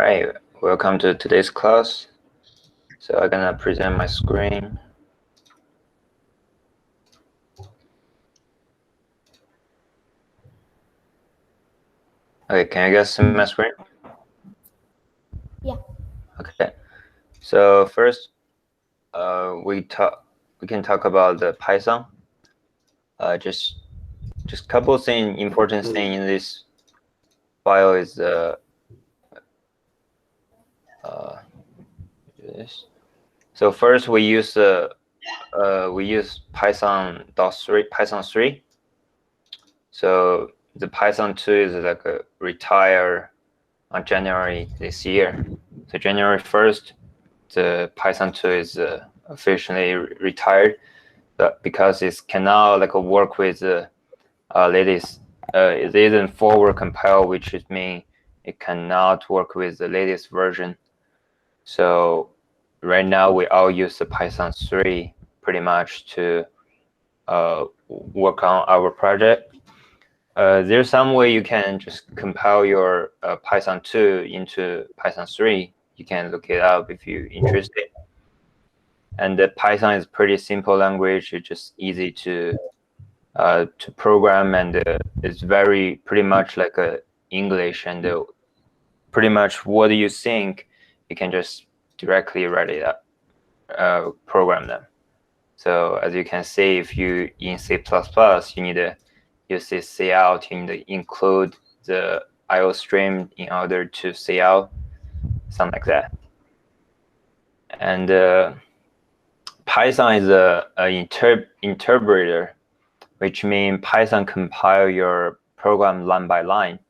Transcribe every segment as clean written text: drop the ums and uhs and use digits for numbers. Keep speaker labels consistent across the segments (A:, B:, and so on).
A: right, welcome to today's class. So I'm gonna present my screen. Okay, can you guys see my screen?
B: Yeah.
A: Okay. So first, we can talk about the Python. Just couple thing important thing in this file is this. So first we use Python 3. So the Python 2 is like a retire on January this year. So January 1st, the Python 2 is officially retired, but because it cannot like work with latest, it isn't forward compile, which means it cannot work with the latest version. So right now we all use the Python 3 pretty much to work on our project. There's some way you can just compile your Python 2 into Python 3. You can look it up if you're interested. And the Python is pretty simple language. It's just easy to program, and it's pretty much like English, and pretty much what you think, you can just directly write it up, program them. So as you can see, if you in C++, you need to use this cout, you need to include the IO stream in order to cout, something like that. And Python is an interpreter, which means Python compile your program line by line.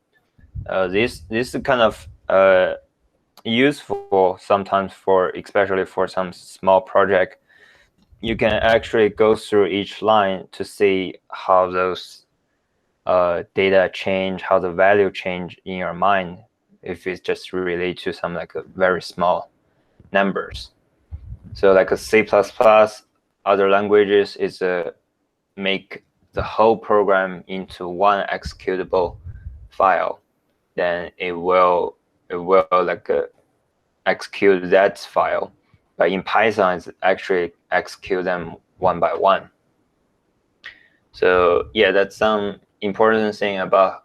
A: This is kind of useful sometimes especially for some small project. You can actually go through each line to see how those data change, how the value change in your mind, if it's just related to some like a very small numbers. So like a C++, other languages is make the whole program into one executable file. Then it will like execute that file. But in Python, it's actually execute them one by one. So yeah, that's some important thing about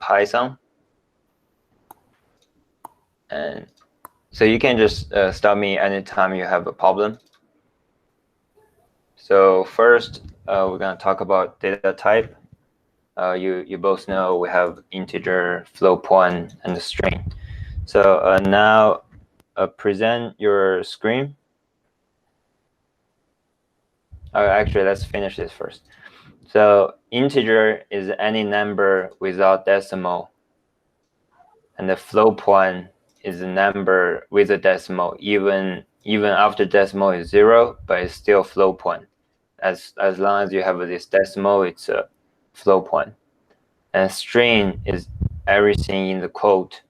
A: Python. And so you can just stop me anytime you have a problem. So first, we're going to talk about data type. You both know we have integer, float point, and the string. So now present your screen. Actually, let's finish this first. So integer is any number without decimal, and the float point is a number with a decimal, even after decimal is 0, but it's still float point. As long as you have this decimal, it's a float point. And string is everything in the quote.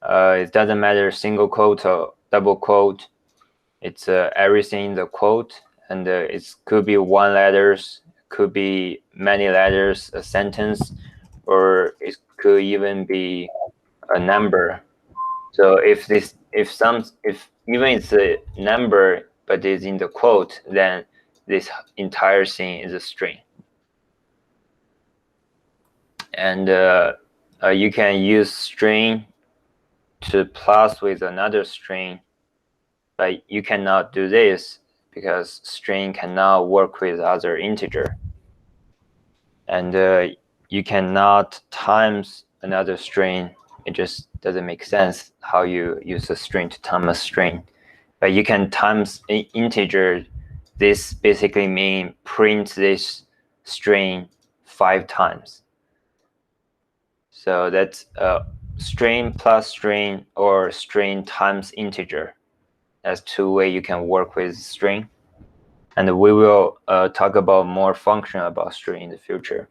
A: It doesn't matter single quote or double quote. It's everything in the quote, and it could be one letters, could be many letters, a sentence, or it could even be a number. So if even it's a number but it's in the quote, then this entire thing is a string. And you can use string to plus with another string, but you cannot do this because string cannot work with other integer. And you cannot times another string. It just doesn't make sense how you use a string to times a string. But you can times an integer. This basically means print this string 5 times. So that's string plus string or string times integer. That's 2 ways you can work with string. And we will talk about more function about string in the future.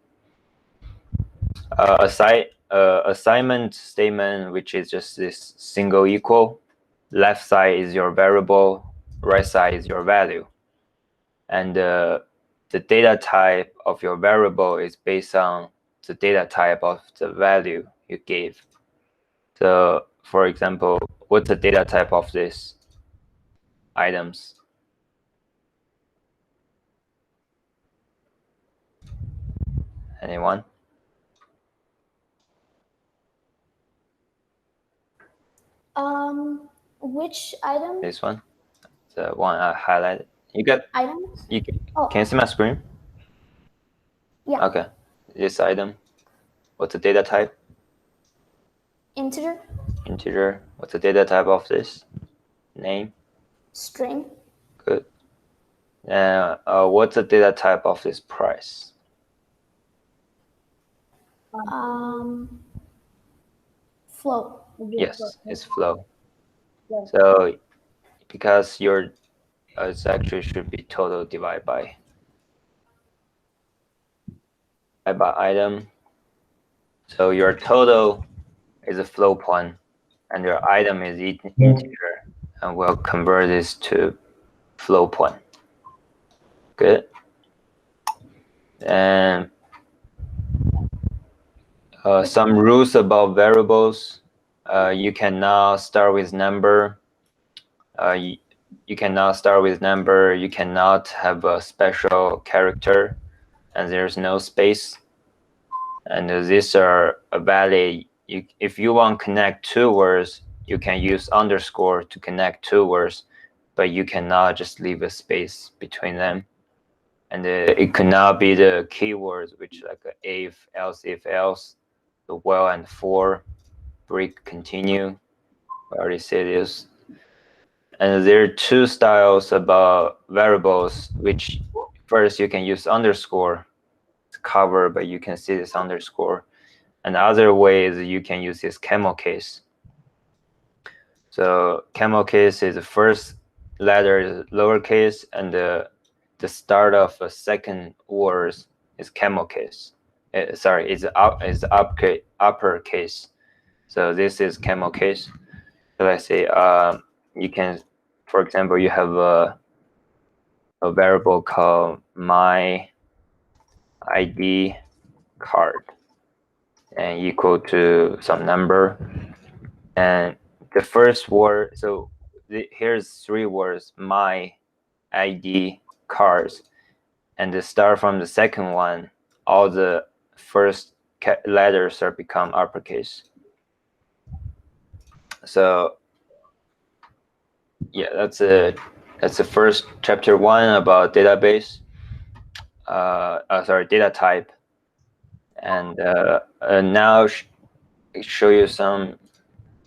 A: Assignment statement, which is just this single equal. Left side is your variable, right side is your value. And the data type of your variable is based on the data type of the value you gave. So for example, what's the data type of these items? Anyone?
B: Which item?
A: This one, the one I highlighted. You got
B: Items?
A: you can,
B: Oh.
A: can you see my screen?
B: Yeah.
A: Okay. This item, what's the data type?
B: Integer?
A: Integer. What's the data type of this? Name?
B: String?
A: Good. What's the data type of this price?
B: Float.
A: Yes, it's flow. So because your it actually should be total divided by item. So your total is a flow point, and your item is integer, and we'll convert this to flow point. Good. And some rules about variables. You cannot start with number. You cannot start with number. You cannot have a special character, and there's no space. And these are valid. If you want to connect two words, you can use underscore to connect two words, but you cannot just leave a space between them. And it cannot be the keywords, which like if else, the while and for, break, continue. I already said this. And there are two styles about variables, which first you can use underscore to cover, but you can see this underscore. And the other way is you can use this camel case. So camel case is the first letter is lowercase, and the start of a second word is camel case. Sorry, it's uppercase. So this is camel case. So let's say you can, for example, you have a variable called my ID card and equal to some number. And the first word, so here's three words, my ID cards. And to start from the second one, all the first letters are become uppercase. So yeah, that's the first chapter 1 about database. Sorry, data type. And now show you some.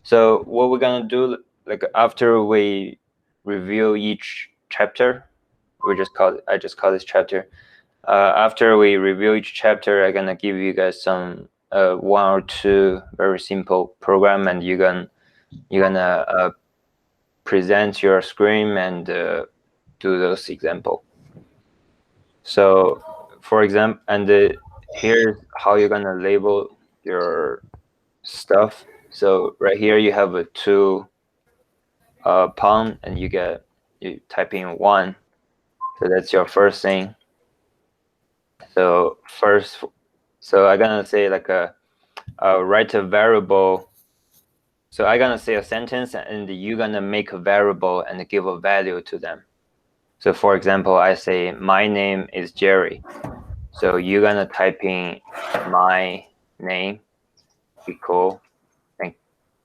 A: So what we're gonna do, like after we review each chapter, I just call this chapter. After we review each chapter, I'm gonna give you guys some one or two very simple program, and you're gonna present your screen and do those example. So, for example, and here's how you're gonna label your stuff. So right here you have a two pound, and you type in 1. So that's your first thing. So I'm gonna say like write a variable. So I'm gonna say a sentence, and you're gonna make a variable and give a value to them. So for example, I say my name is Jerry. So you're gonna type in my name equal, and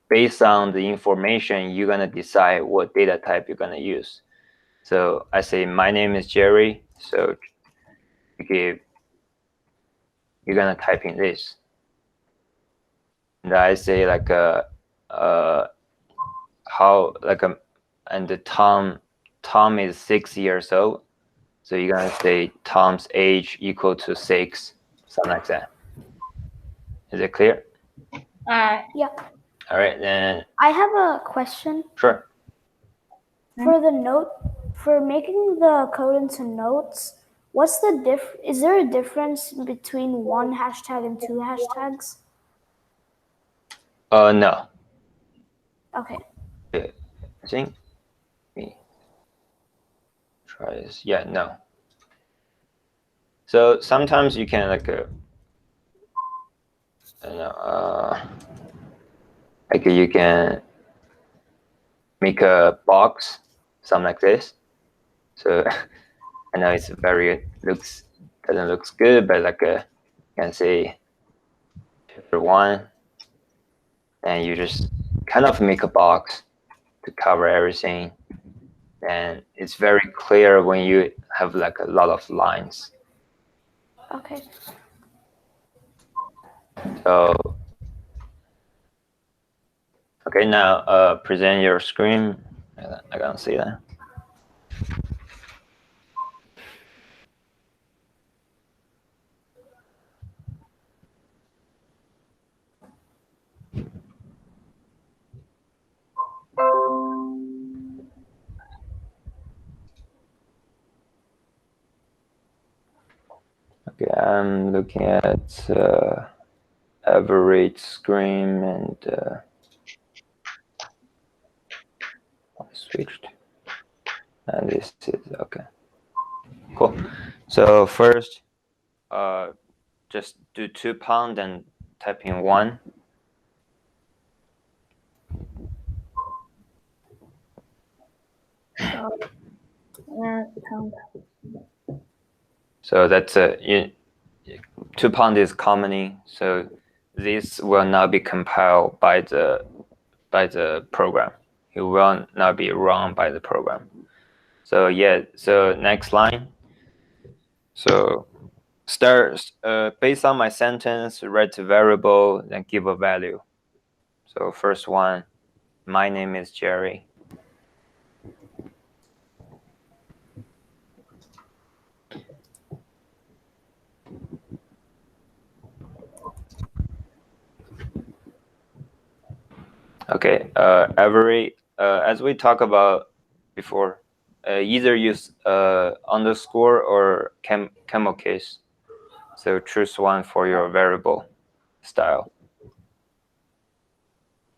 A: based on the information, you're gonna decide what data type you're gonna use. So I say my name is Jerry. So you're gonna type in this, and I say like how like and the Tom is 6 years old. So you're gonna say Tom's age equal to 6, something like that. Is it clear?
B: Yeah.
A: All right, then.
B: I have a question.
A: Sure.
B: For the note, for making the code into notes, what's the is there a difference between one hashtag and two hashtags?
A: No.
B: Okay.
A: I think me try this. Yeah, no. So sometimes you can like I Like you can make a box, something like this. So I know it's doesn't look good, but like you can say chapter 1, and you just kind of make a box to cover everything. And it's very clear when you have like a lot of lines.
B: Okay.
A: So okay, now present your screen. I can't see that. Okay, I'm looking at average screen and switched. And this is okay. Cool. So first, just do 2 pound and type in 1. So that's 2 pound is commoning. So this will not be compiled by the program. It will not be run by the program. So yeah. So next line. So start based on my sentence, write a variable, then give a value. So first one, my name is Jerry. Okay, as we talked about before, either use underscore or camel case. So choose one for your variable style.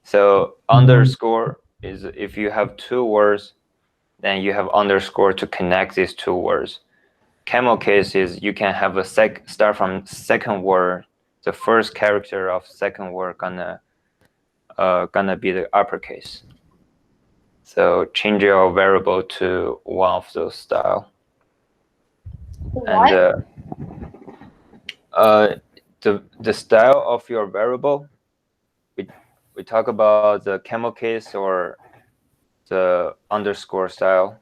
A: So underscore is if you have 2 words, then you have underscore to connect these 2 words. Camel case is you can have a start from second word. The first character of second word gonna be the uppercase. So change your variable to one of those style.
B: What?
A: And the style of your variable, we talk about the camel case or the underscore style.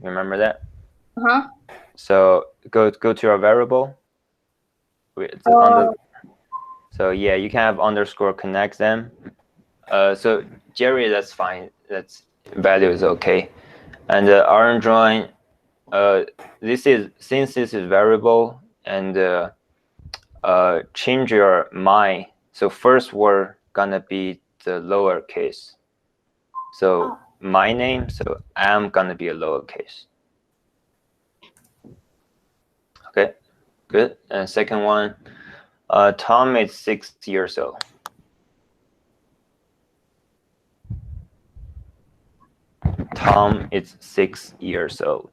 A: Remember that?
B: Uh-huh.
A: So go to your variable. So yeah, you can have underscore connect them. So Jerry, that's fine. That's value is okay. And orange line, since this is variable, and change your my. So first word gonna be the lowercase. So my name, so I'm gonna be a lowercase. Okay, good. And second one, Tom is 6 years old. Tom is 6 years old.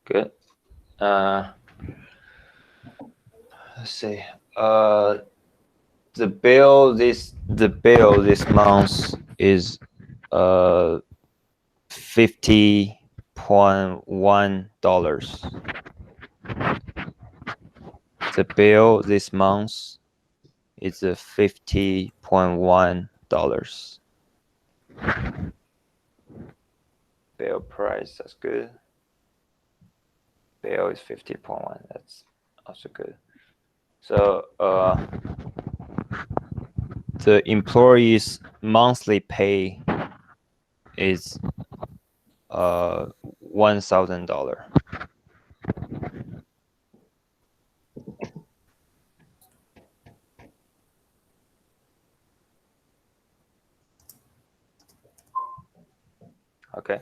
A: Good. Let's see. The bill this month is $50.1. The bill this month is $50.1. Bill price, that's good. Bill is 50.1. That's also good. So the employee's monthly pay is $1,000. Okay.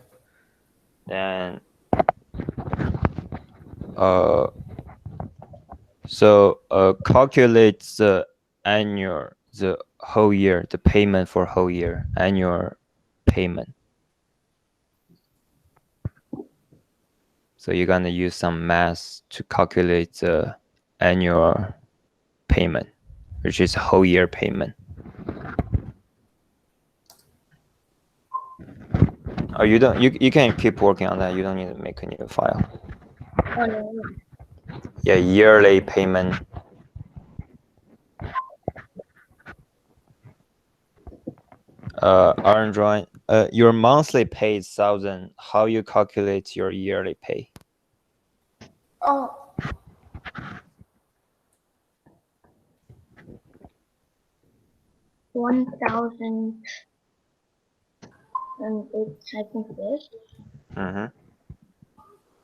A: Then calculate the whole year, the payment for whole year, annual payment. So you're gonna use some math to calculate the annual payment, which is whole year payment. Oh, you don't. You can keep working on that. You don't need to make a new file.
B: Oh, no.
A: Yeah, yearly payment. Orange drawing. Your monthly pay is 1,000. How you calculate your yearly pay?
B: Oh. $1,000 and it's I think this.
A: Mm-hmm.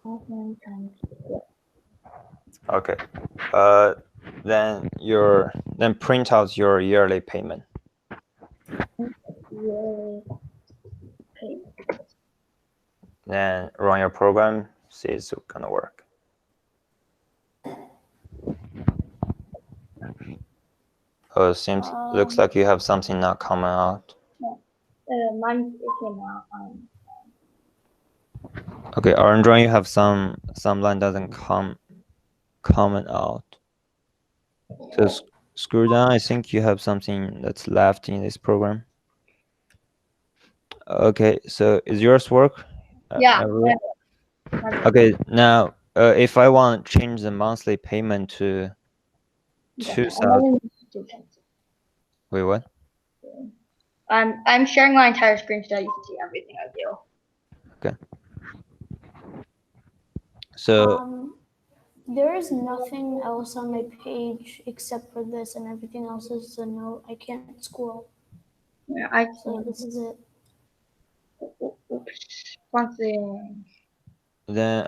B: 1,000 times
A: Okay. Then print out your yearly payment.
B: yearly pay.
A: Then run your program. See if it's gonna work. Oh, it seems looks like you have something not coming out.
B: Mine came out.
A: Okay, orange drawing, you have some line doesn't comment out. So scroll down. I think you have something that's left in this program. Okay, so is yours work?
B: Yeah.
A: Okay, now if I want to change the monthly payment to 2,000. Wait, what?
B: I'm sharing my entire screen so that you can see everything I do.
A: Okay. So
B: there is nothing else on my page except for this, and everything else is a note. I can't scroll. Yeah, so this is it. Oops. Something.
A: then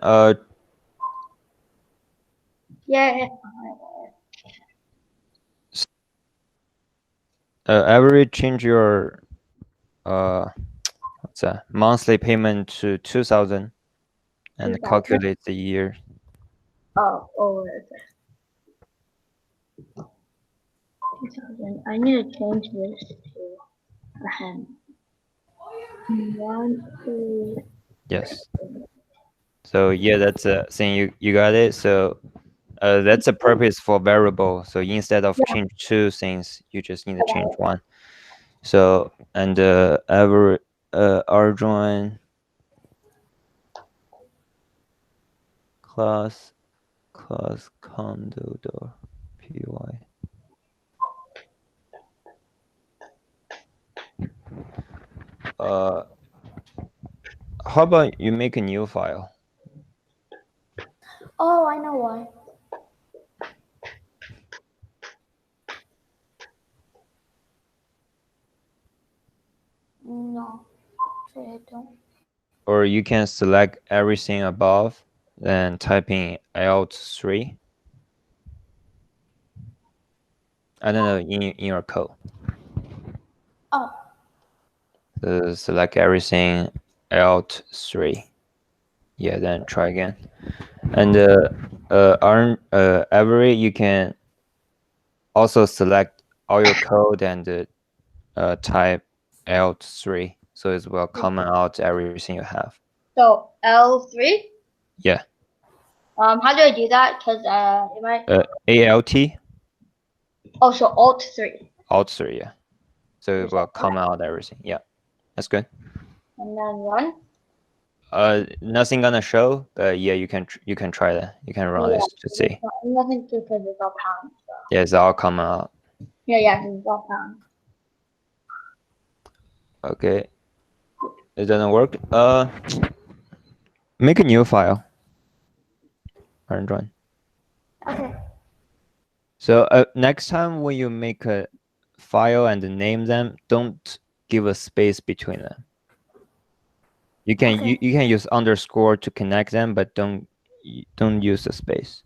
B: Yeah.
A: Every change your what's that, monthly payment to 2,000 and
B: 2,000?
A: calculate the year.
B: Oh, okay. 2,000. I need to change this to a hand. 1, 2.
A: Yes. So yeah, that's a thing. You got it. So that's a purpose for variable. So instead of change two things, you just need to change one. So and every arjoin class cont'd py. How about you make a new file?
B: Oh, I know why. No, actually I don't.
A: Or you can select everything above, then type in Alt3. I don't know, in your code.
B: Oh.
A: So select everything, Alt3. Yeah, then try again. And every you can also select all your code and type Alt3, so it will comment out everything you have.
B: So L3?
A: Yeah.
B: How do I do that? Cause it might.
A: ALT.
B: Oh, so Alt3.
A: Alt3, yeah. So it will comment out everything. Yeah, that's good.
B: And then run.
A: Nothing gonna show, but yeah, you can try that. You can run this to see.
B: Nothing to because it's all pound. So.
A: Yeah, it's all come out.
B: Yeah, it's all pound.
A: Okay. It doesn't work. Make a new file. And run.
B: Okay.
A: So next time when you make a file and name them, don't give a space between them. You can you can use underscore to connect them, but don't use a space.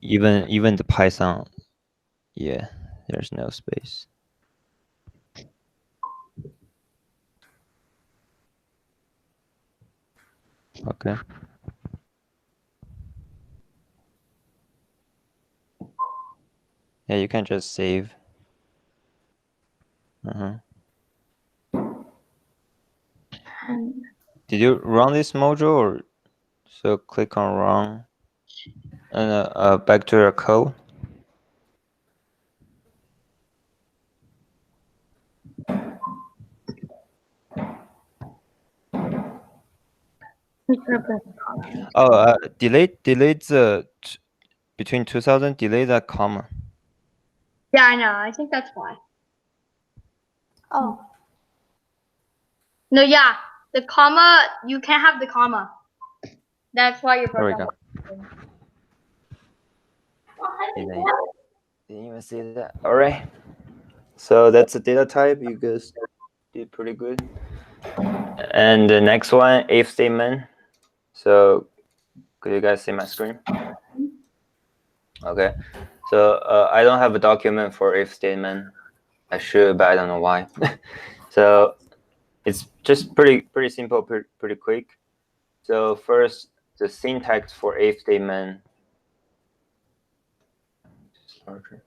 A: even the Python, yeah, there's no space. Okay. Yeah, you can just save. Did you run this module, or so click on run and back to your code? Oh, delete the between 2000. Delete that comma.
C: Yeah, I know. I think that's why.
B: Oh,
C: No, yeah, the comma. You can't have the comma. That's why your
A: There we
C: program.
A: go. Didn't even see that. All right. So that's the data type. You guys did pretty good. And the next one, if statement. So could you guys see my screen? Okay. So I don't have a document for if statement. I should, but I don't know why. So it's just pretty simple, pretty quick. So first, the syntax for if statement. Okay.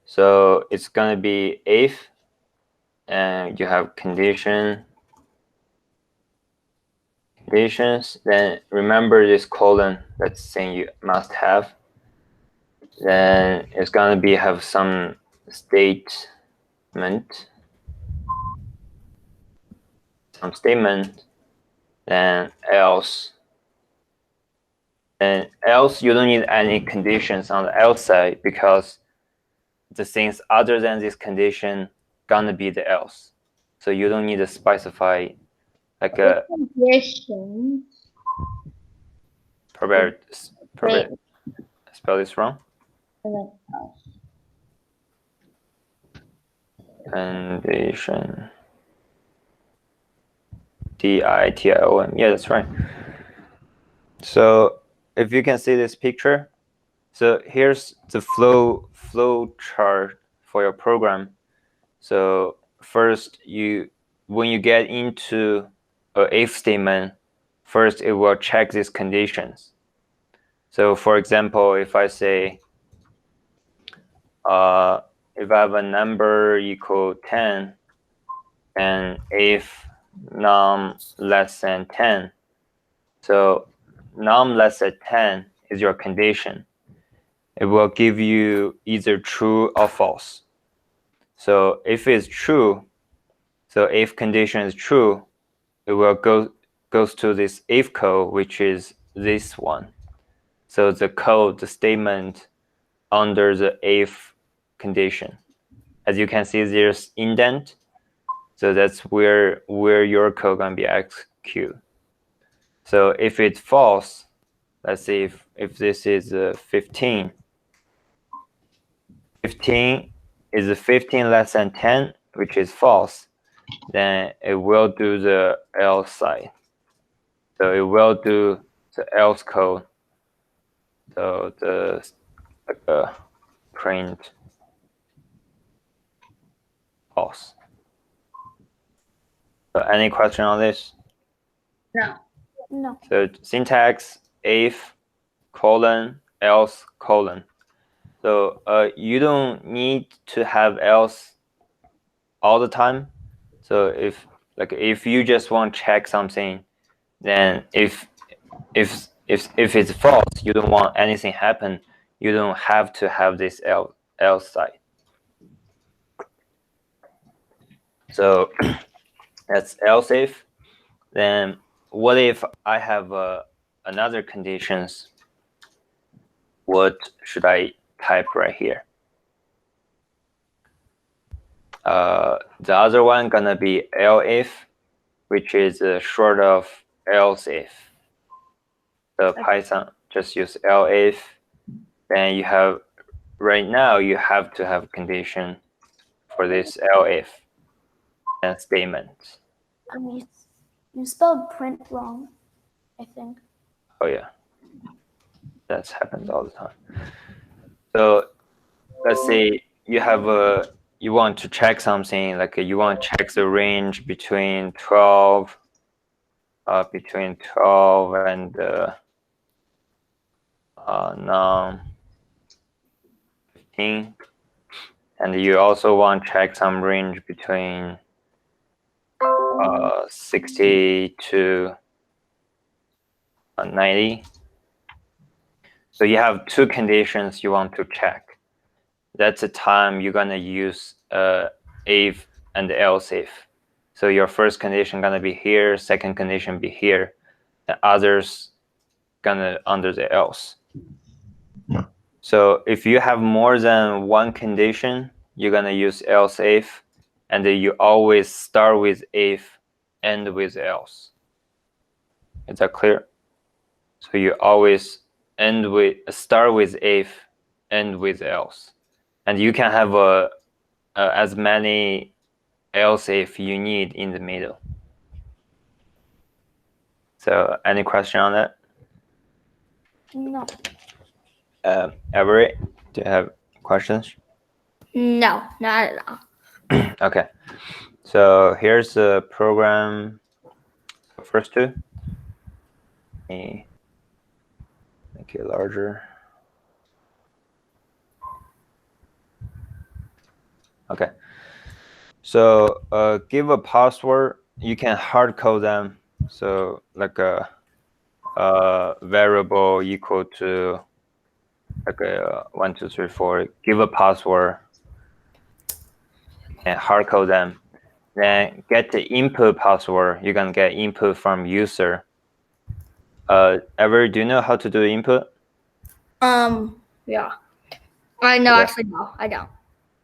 A: So it's gonna be if, and you have conditions. Then remember this colon that's saying you must have. Then it's gonna be have some statement, then else. And else you don't need any conditions on the else side, because the things other than this condition gonna be the else. So you don't need to specify like a
C: Conditions.
A: probably
C: Wait.
A: spell this wrong. Condition. DITION. Yeah, that's right. So if you can see this picture, so here's the flow chart for your program. So first, when you get into a if statement, first it will check these conditions. So for example, if I say if I have a number equal 10, and if num less than 10, so num less than 10 is your condition. It will give you either true or false. So if it's true, so if condition is true, it will goes to this if code, which is this one. So the code, the statement under the if condition. As you can see, there's indent. So that's where your code gonna be executed. So if it's false, let's see if this is 15. 15 is 15 less than 10, which is false. Then it will do the else side. So it will do the else code. So the print false. So any question on this?
C: No.
B: no.
A: So syntax if colon else colon. So you don't need to have else all the time. So if you just want to check something, then if it's false, you don't want anything happen, you don't have to have this else side. So that's else if. Then what if I have another conditions? What should I type right here? The other one gonna be elif, which is short of else if. So Python just use elif. Then you have right now you have to have condition for this elif and statement.
B: You spelled print wrong, I think.
A: Oh yeah, that happens all the time. So let's say you have you want to check something, like you want to check the range between 12 and non 15, and you also want to check some range between 60 to 90. So you have two conditions you want to check. That's the time you're gonna use if and else if. So your first condition gonna be here, second condition be here, the others gonna under the else. So if you have more than one condition, you're gonna use else if, and you always start with if, end with else. Is that clear? So you always start with if, end with else, and you can have as many else if you need in the middle. So any question on that?
B: No.
A: Everett, do you have questions?
C: No, not at all.
A: Okay, so here's the program. First two. Let me make it larger. Okay. So give a password. You can hard code them. So like a variable equal to like a 1, 2, 3, 4. Give a password and hard code them. Then get the input password. You can get input from user. Ever do you know how to do input?
C: Yeah. I know.
A: Yeah.
C: Actually, no, I don't.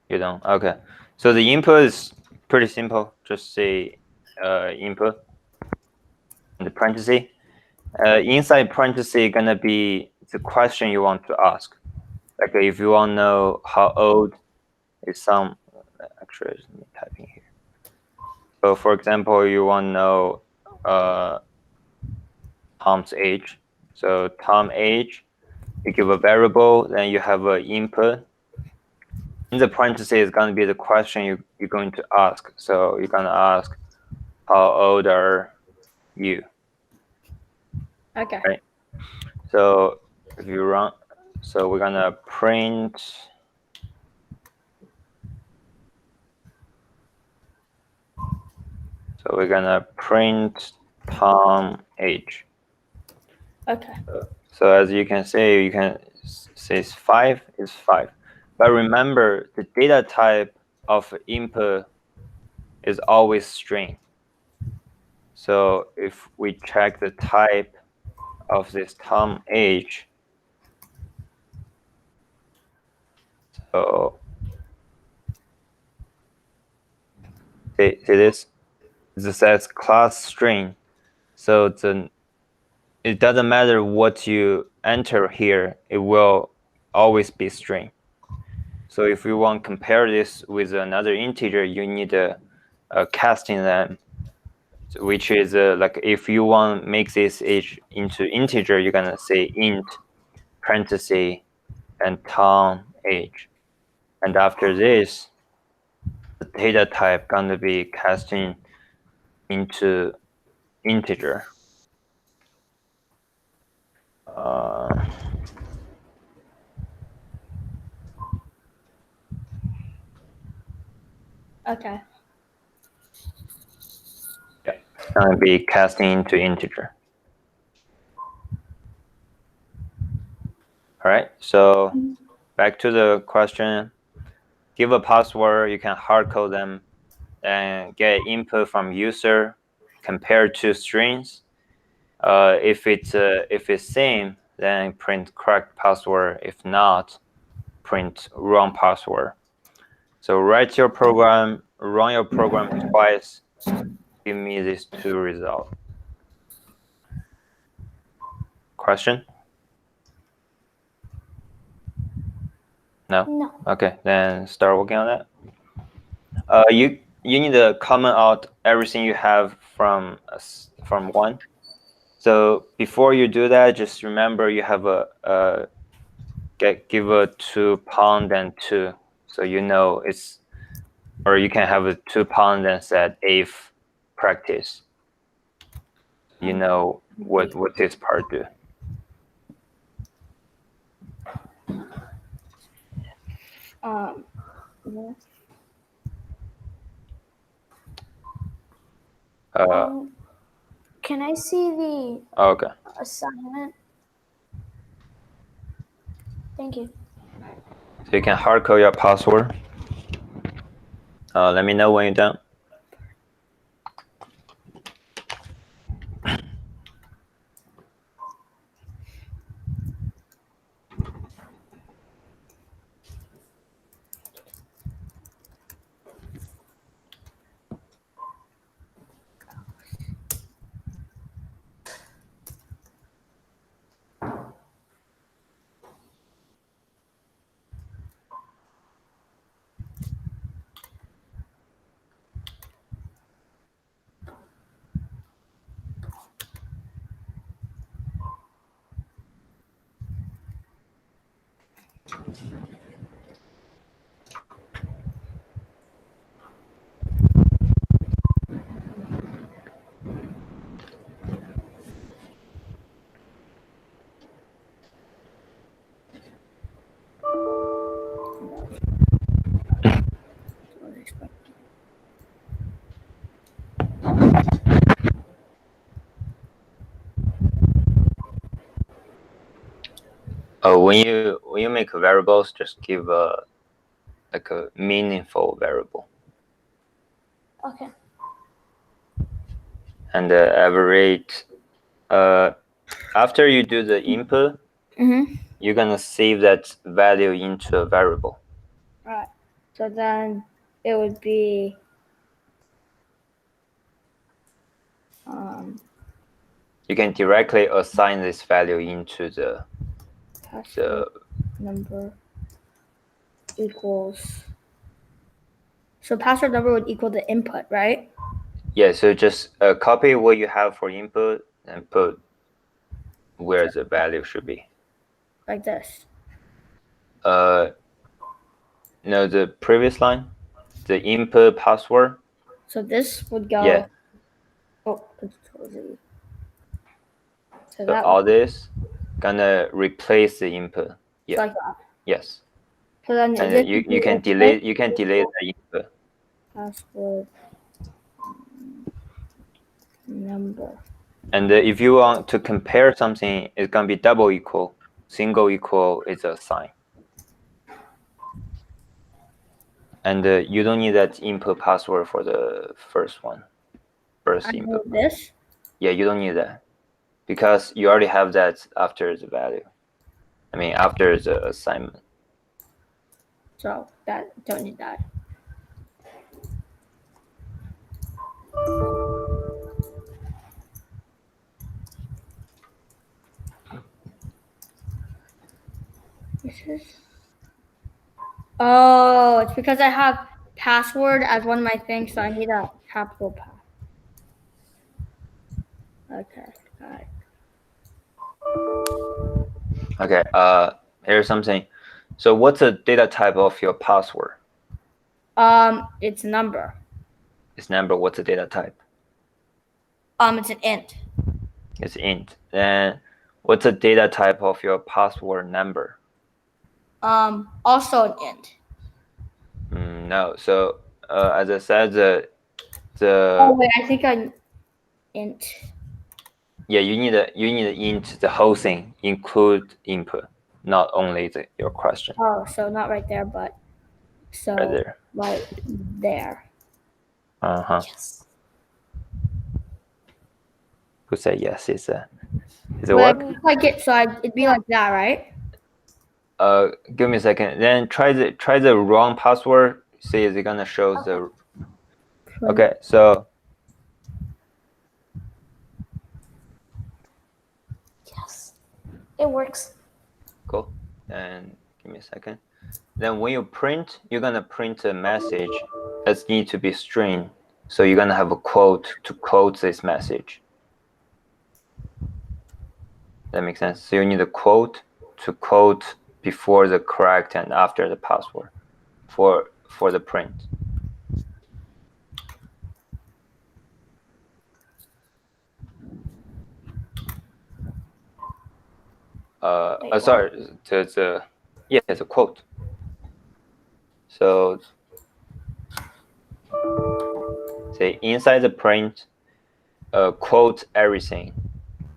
A: You don't? Okay. So the input is pretty simple. Just say input in the parentheses. Inside parentheses gonna be the question you want to ask. Like if you want to know how old is some, actually let me type in here. So for example, you want to know Tom's age. So Tom age, you give a variable, then you have an input. In the parentheses is going to be the question you're going to ask. So you're going to ask, how old are you?
C: Okay.
A: Right. So if you run, so we're going to print. So we're going to print Tom age.
C: Okay.
A: So as you can say, you can say 5 is 5. But remember, the data type of input is always string. So if we check the type of this Tom age, so see this? This says class string. So it doesn't matter what you enter here, it will always be string. So if you want to compare this with another integer, you need a casting them, which is like if you want to make this age into integer, you're gonna say int parenthesis and Tom age, and after this, the data type gonna be casting into integer.
C: Okay.
A: Yeah, it's gonna be casting into integer. All right, so back to the question. Give a password, you can hard code them and get input from user, compare two strings. If it's same, then print correct password. If not, print wrong password. So write your program, run your program twice, give me these two results. Question? No?
B: No.
A: Okay, then start working on that. You need to comment out everything you have from from 1. So before you do that, just remember you have give a 2 pound and 2. So you know it's, or you can have a 2 pound and set if practice. You know what this part do.
C: Yeah.
B: Can I see the
A: Okay.
B: assignment? Thank you.
A: So you can hard code your password. Let me know when you're done. When you make variables, just give a meaningful variable.
B: Okay.
A: And average. After you do the input, you're gonna save that value into a variable.
C: Right. So then it would be
A: You can directly assign this value into the
C: number equals. So password number would equal the input, right?
A: Yeah. So just copy what you have for input and put where the value should be.
C: Like this.
A: No, the previous line, the input password.
C: So this would go.
A: Yeah.
C: Oh, let's close it. So
A: So
C: that
A: all this gonna replace the input. Yeah.
C: like that.
A: Yes.
C: So then
A: And
C: this
A: you can delete the input.
C: password number.
A: And if you want to compare something, it's gonna be double equal. Single equal is a sign. And you don't need that input password for the first one. First input.
C: This.
A: Yeah, you don't need that because you already have that after the value. I mean, after the assignment.
C: So that don't need that. This is. Oh, it's because I have password as one of my things, so I need a capital pass. Okay, got it.
A: Okay. Here's something. So what's the data type of your password?
C: It's number.
A: It's number. What's the data type?
C: It's an int.
A: It's int. Then what's the data type of your password number?
C: Also an int.
A: No. So as I said, the
C: Oh wait, I think an int.
A: yeah, you need to int the whole thing, include input, not only your question.
C: Oh, so not right there, but so
A: Right there.
C: right there.
B: Yes.
A: Who said yes? Is it
C: Well,
A: work?
C: if I get so it'd be like that, right?
A: Give me a second. Then try the wrong password. See, is it gonna show the? Okay, so.
B: Yes. It works.
A: Cool. And give me a second. Then when you print, you're gonna print a message that needs to be string. So you're gonna have a quote to quote this message. That makes sense. So you need a quote to quote before the correct and after the password for the print. Sorry, it's a quote. So say inside the print, quote everything.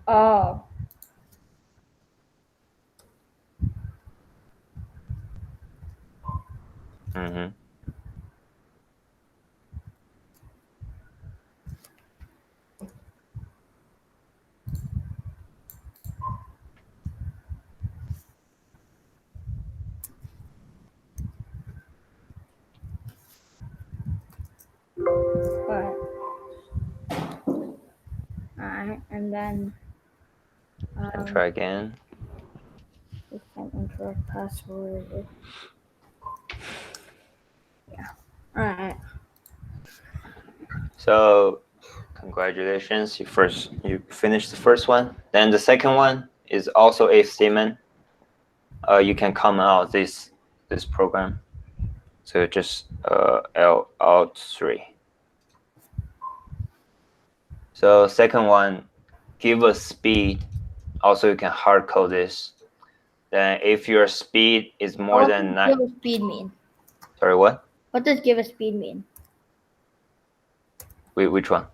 C: Oh.
A: Mm-hmm.
C: Alright, and then
A: And try again.
C: with an incorrect password. Yeah. Alright.
A: So congratulations, you finished the first one. Then the second one is also if statement. You can comment out this program. So just out 3. So second one, give a speed. Also, you can hard code this. Then if your speed is more than 9.
C: What does give a speed mean?
A: Sorry, what?
C: What does give a speed mean?
A: Which one?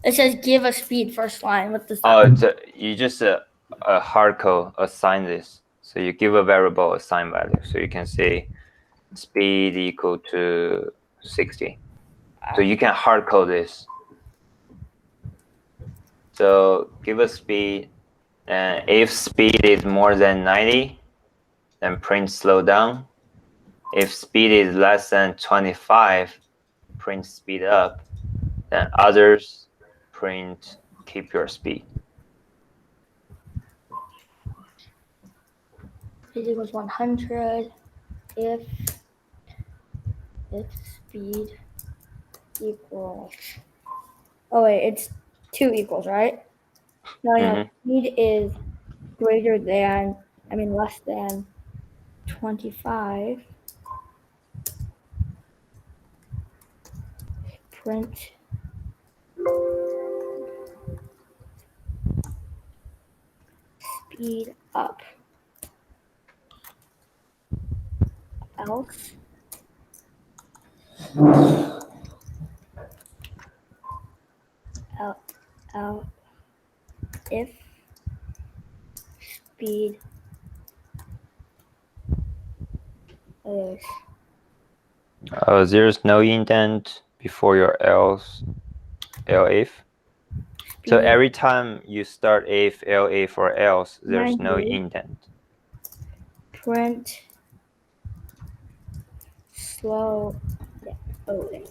C: It says give a speed first line. What does that
A: Oh,
C: mean?
A: you just a hard code assign this. So you give a variable assign value. So you can say speed equal to 60. So you can hard code this. So give a speed, and if speed is more than 90, then print slow down. If speed is less than 25, print speed up. Then others, print keep your speed.
C: Speed equals 100 if speed equals. Oh wait, it's 2 equals, right? No,
A: Mhm.
C: speed is less than 25. Print speed up. Else if speed is
A: There's no indent before your else, if. So
C: speed
A: every time you start if, elif, or else, there's no
C: 90.
A: indent.
C: Print slow. Yeah. Oh wait.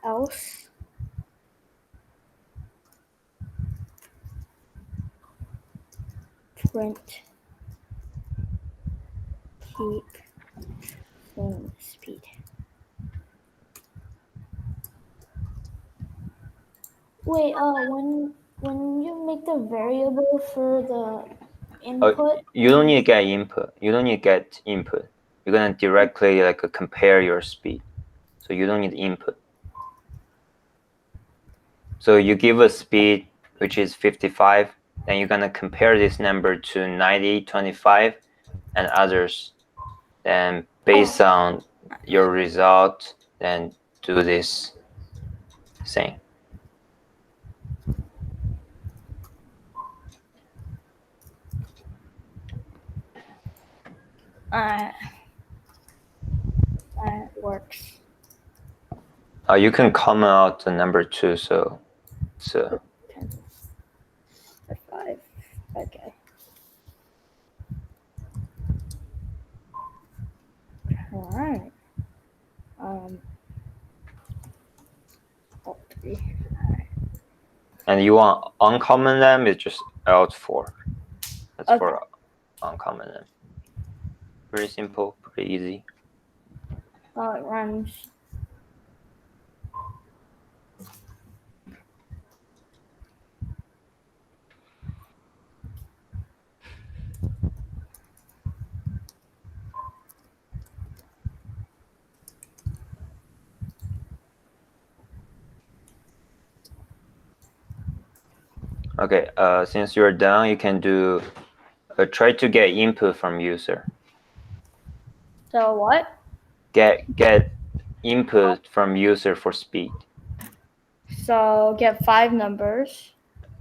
C: Else print keep same speed.
B: Wait, when you make the variable for the input,
A: You don't need to get input. You don't need to get input. You're gonna directly compare your speed. So you don't need input. So you give a speed which is 55, then you're gonna compare this number to 90, 25, and others. Then based on your result, then do this thing.
C: That works.
A: You can comment out the number 2, so
C: 5. Okay. All right. Alt 3.
A: and you want uncommon them, it's just alt 4. That's
C: Okay.
A: for uncommon them. Pretty simple, pretty easy.
B: Oh, it rhymes.
A: Okay, since you're done, you can do try to get input from user.
B: So what?
A: Get input from user for speed.
B: So get 5 numbers.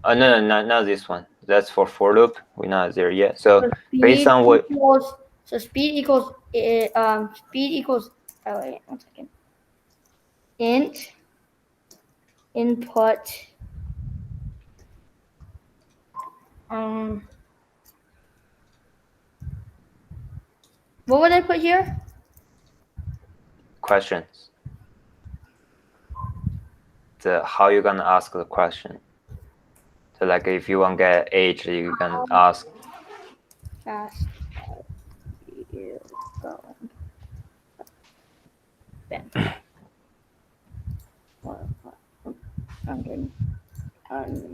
A: No, not this one. That's for loop. We're not there yet. So
B: speed
A: based on what
B: equals, so speed equals oh wait, 1 second. Int input what would I put here?
A: questions. How you gonna ask the question. So like if you want to get age, you can ask.
B: Fast you going? Bam. 100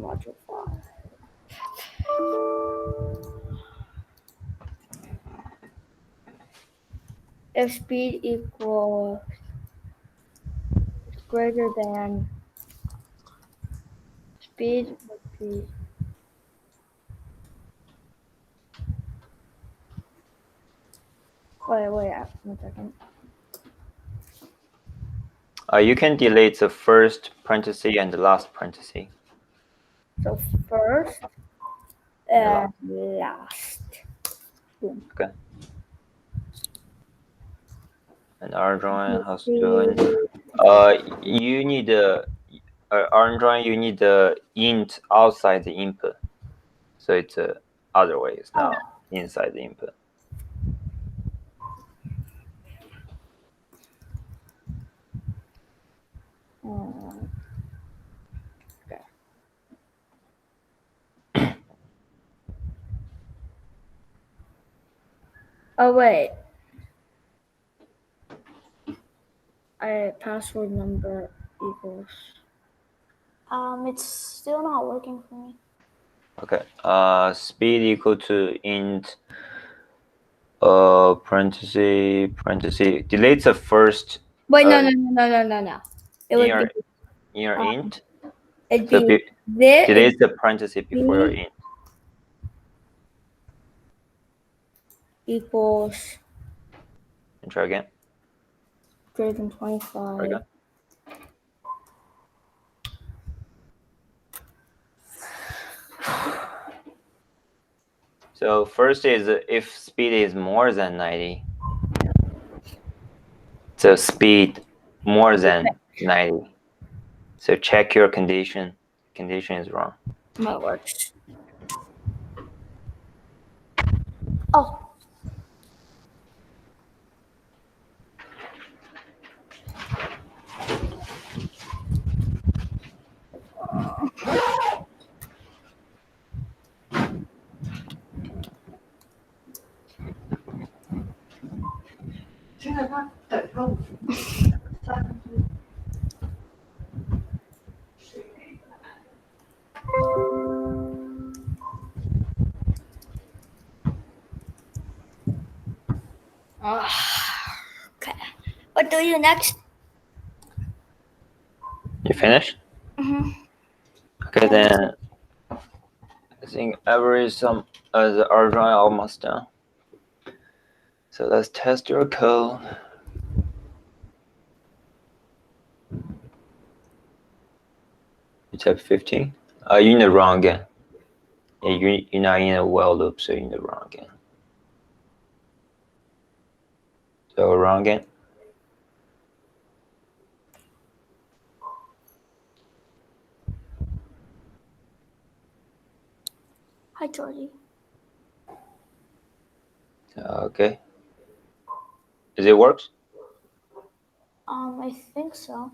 B: module 5. If speed equals greater than speed would be wait 1 second.
A: You can delete the first parenthesis and the last parenthesis.
B: So first and last. Boom.
A: Okay. And our drawing has doing. You need our drawing. You need the int outside the input. So it's other way. It's not inside the input.
B: Okay. Oh wait. Password number equals. It's still not working for me.
A: Okay. Speed equal to int. Parenthesis. Delete the first.
B: Wait, no. It would be
A: in your int.
B: it'd
A: So
B: be this
A: delete the parenthesis before your int.
B: Equals
A: And try again.
B: greater than 25.
A: Try again. So first is if speed is more than 90. So speed more than 90. So check your condition. Condition is wrong.
B: That works. Oh. Okay. What do you next?
A: You finished? Okay, then I think our drawing almost done. So let's test your code. You type 15. You're in the wrong again. Yeah, you're not in a while loop, so you're in the wrong again. So wrong again.
B: Hi, Georgie.
A: Okay. Does it work?
B: I think so.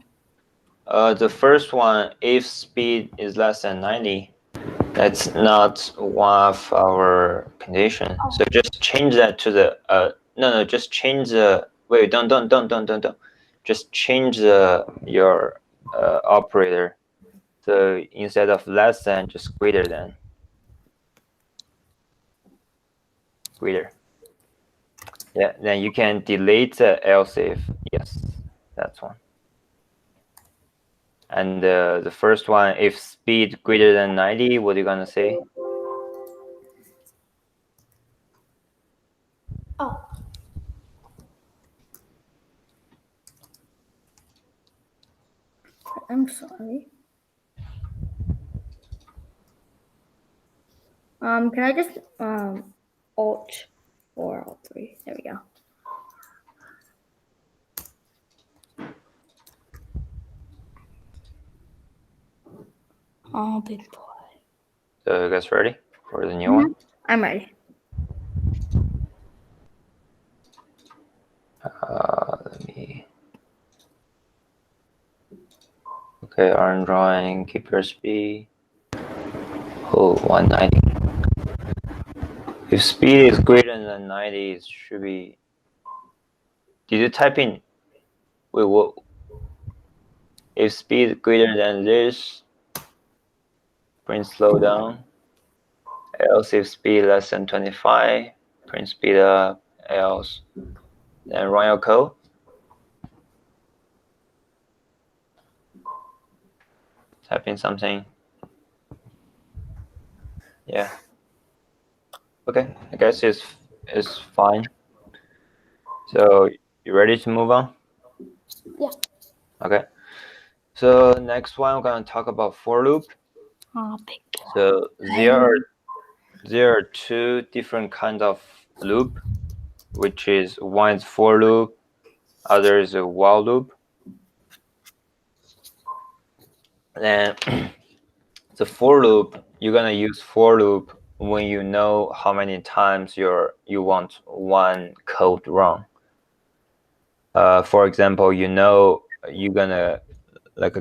A: The first one, if speed is less than 90, that's not one of our conditions. So just change that to the no, just change the, wait, don't. Just change your operator. So instead of less than, just greater than. Greater. Yeah, then you can delete else if, yes, that's one. And the first one, if speed greater than 90, what are you gonna say?
B: Oh. I'm sorry. Can I just Alt 4, Alt 3? There we go. Oh, big boy.
A: So you guys ready for the new one?
B: I'm ready.
A: Let me. Okay, arm drawing, keep your speed. Oh, 190. If speed is greater than 90, it should be. Did you type in? Wait, what? If speed greater than this, print slow down. Else, if speed less than 25, print speed up. Else, then run your code. Type in something. Yeah. Okay, I guess it's fine. So you ready to move on?
B: Yeah.
A: Okay. So next one, we're gonna talk about for loop.
B: Oh, big boy.
A: So there are two different kinds of loop, which is one is for loop, other is a while loop. Then the for loop, you're gonna use for loop when you know how many times you want one code run. For example, you know you're gonna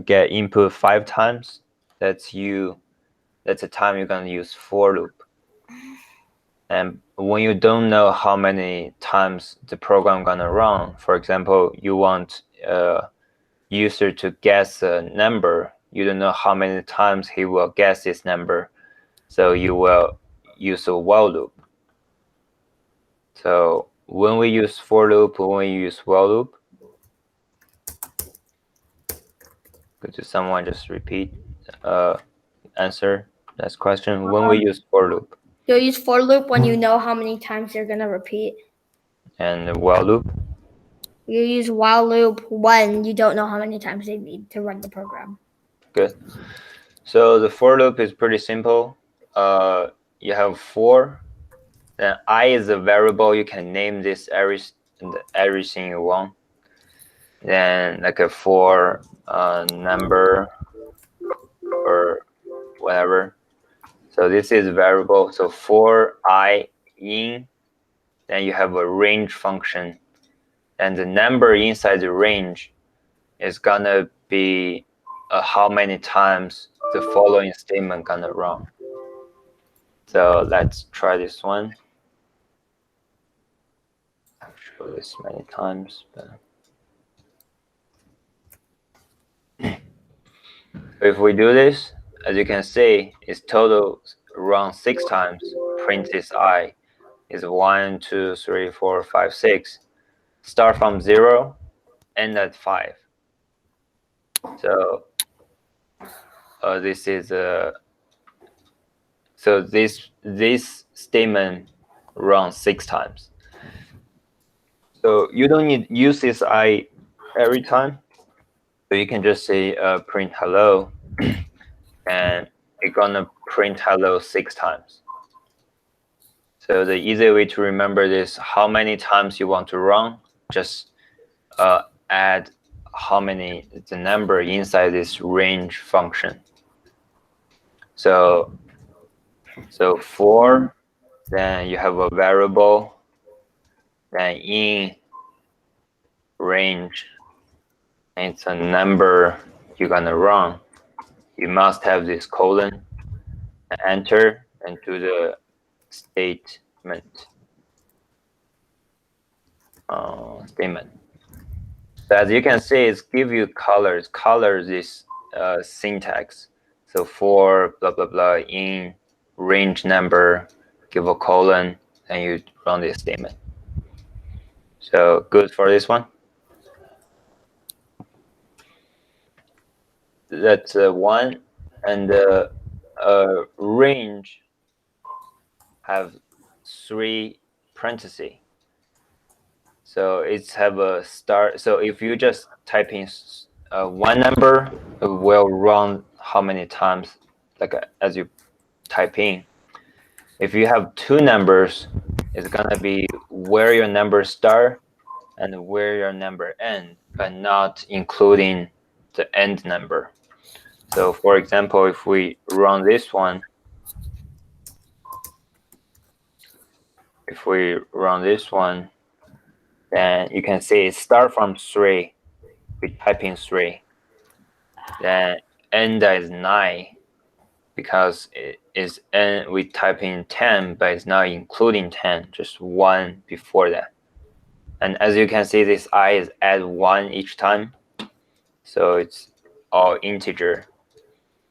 A: get input 5 times. That's the time you're gonna use for loop. And when you don't know how many times the program gonna run, for example, you want user to guess a number, you don't know how many times he will guess this number, so you will use a while loop. So when we use for loop, when we use while loop, could someone just repeat answer that question? When we use for loop
B: You'll use for loop when you know how many times you're gonna repeat.
A: and while loop,
B: You use while loop when you don't know how many times they need to run the program.
A: good. So the for loop is pretty simple. You have for, then I is a variable. You can name this everything you want. Then like a for number or whatever. So this is variable. So for I in, then you have a range function, and the number inside the range is gonna be how many times the following statement gonna run. So let's try this one. I've shown this many times, but if we do this, as you can see, its total run 6 times. Print this I is 1, 2, 3, 4, 5, 6. Start from 0, end at 5. So this is so this statement runs 6 times. So you don't need use this I every time. So you can just say print hello, and it's gonna print hello 6 times. So the easy way to remember this, how many times you want to run, just add how many, the number inside this range function. So for, then you have a variable, then in range, and it's a number you're gonna run. You must have this colon, enter, and do the statement. statement. So as you can see, it's give you colors. Colors is syntax. So for blah blah blah in range number, give a colon, and you run this statement. So good for this one. That's one, and range have 3 parentheses. So it's have a start. So if you just type in one number, it will run how many times, like as you type in. If you have 2 numbers, it's gonna be where your numbers start and where your number end, but not including the end number. So for example, if we run this one, then you can see it start from 3. We type in 3. Then end is 9 because it is n. We type in 10, but it's not including 10, just 1 before that. And as you can see, this I is add 1 each time, so it's all integer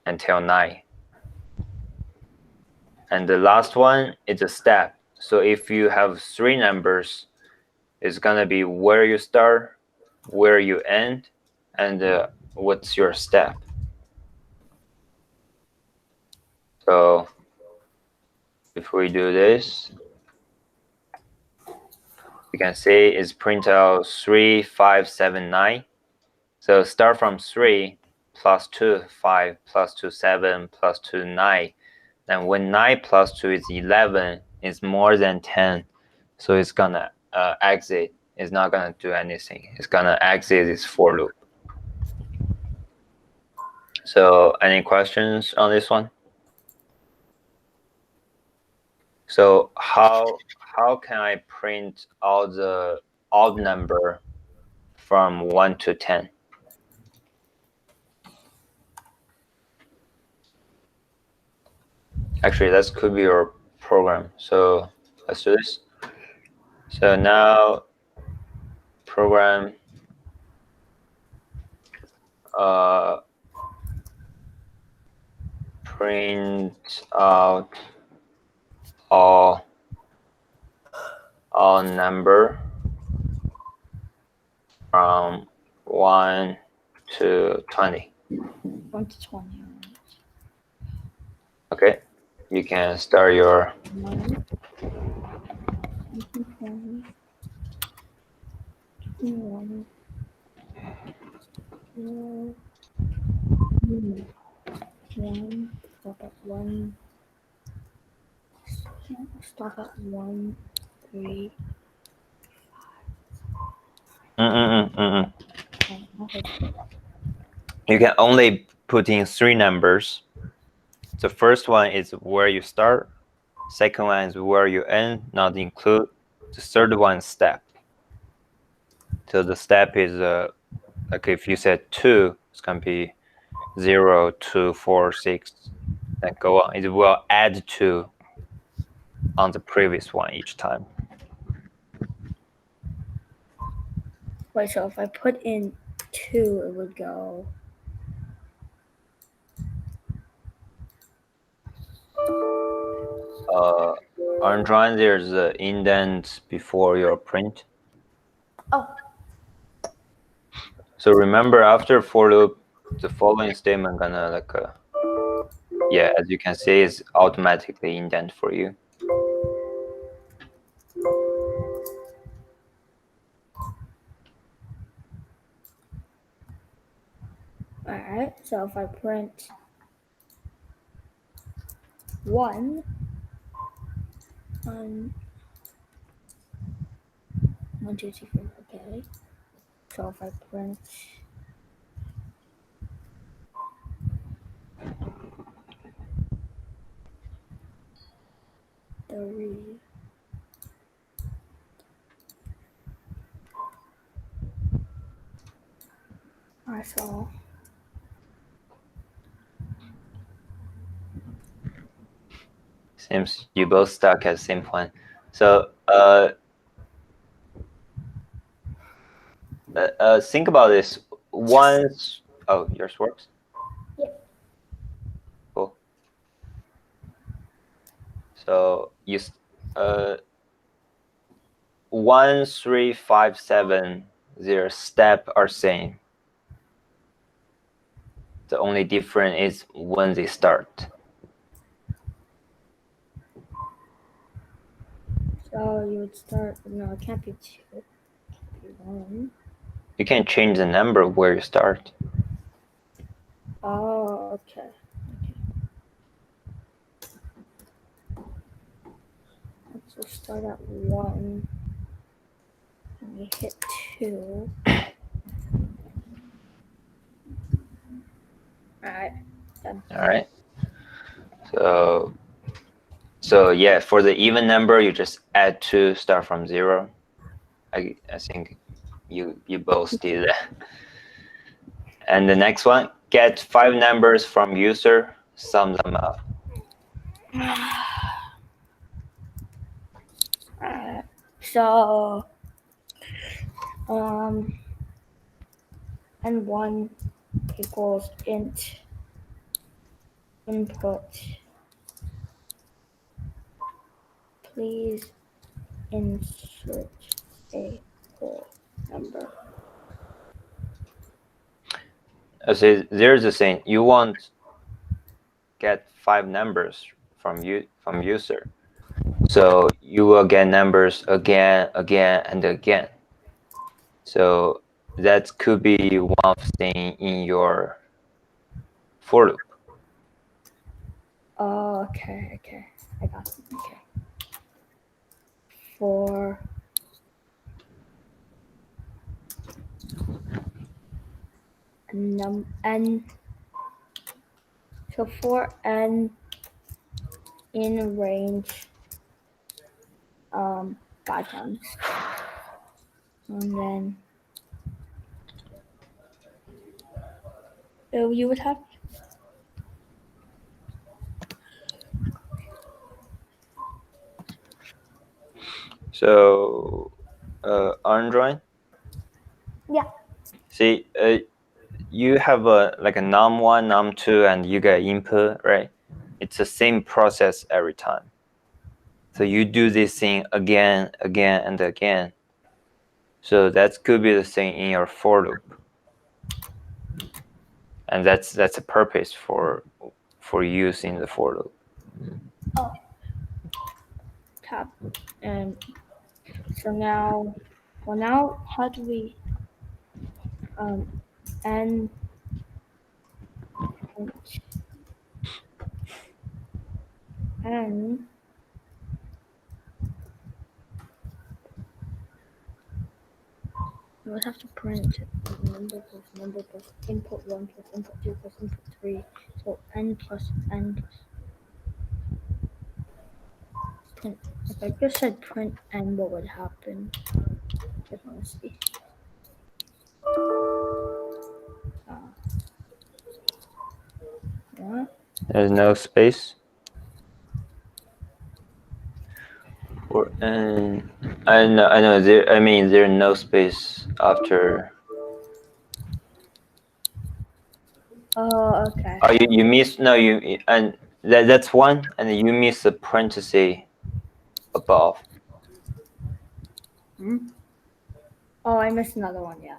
A: until 9. And the last one is a step. So if you have 3 numbers, it's gonna be where you start, where you end, and what's your step. So if we do this, you can see it's print out 3, 5, 7, 9. So start from 3 plus 2, 5 plus 2, 7 plus 2, 9. And when 9 plus 2 is 11, it's more than 10. So it's gonna exit. It's not gonna do anything. It's gonna exit this for loop. So any questions on this one? So how can I print all the odd number from 1 to 10? Actually, that could be your program. So let's do this. So now program print out all number from 1 to 20.
C: 1 to 20.
A: Okay, you can start your
C: 1, 20, 21, 1, stop at 1, stop at 1, 3.
A: You can only put in 3 numbers. The first one is where you start. Second one is where you end, not include. The third one is step. So the step is like if you said 2, it's gonna be 0, 2, 4, 6, then go on. It will add 2 on the previous one each time.
C: Wait, so if I put in 2, it would go.
A: On drawing, there's an indent before your print.
B: Oh.
A: So remember, after for loop, the following statement gonna like yeah, as you can see, is automatically indent for you.
C: Alright, so if I print 1, 1, 2, 3, 4, okay. So if I print 3, alright, so
A: Seems you both stuck at the same point. So think about this. Once, oh, yours works?
B: Yeah.
A: Cool. So you, 1, 3, 5, 7, their step are same. The only difference is when they start.
C: So you would start. No, it can't be 2. It can't be 1.
A: You can change the number where you start.
C: Oh, okay. Let's just start at 1. And we hit 2. Alright, done.
A: All right. So yeah, for the even number, you just add 2, start from 0. I think you both did that. And the next one, get 5 numbers from user, sum them up.
C: So, and 1 equals int input. Please insert a whole number.
A: So there's the thing. You want get 5 numbers from user. So you will get numbers again, and again. So that could be one thing in your for loop.
C: Oh, okay. I got it. Okay. For n, so for n in range 5 times, and then you would have
A: So Android.
B: Yeah.
A: See, you have a num1, num2, and you get input, right? It's the same process every time. So you do this thing again, and again. So that could be the thing in your for loop, and that's a purpose for use in the for loop.
B: Oh.
C: tab, and so now, how do we n n we would have to print number plus input 1 plus input 2 plus input 3, so n plus print. If I just said print n, what would happen? I just want to see. Yeah.
A: There's no space. Or and I know there. I mean, there's no space after.
C: Oh, okay.
A: Oh, you miss and that's one, and you miss the parenthesis above.
C: Oh, I missed another one. Yeah.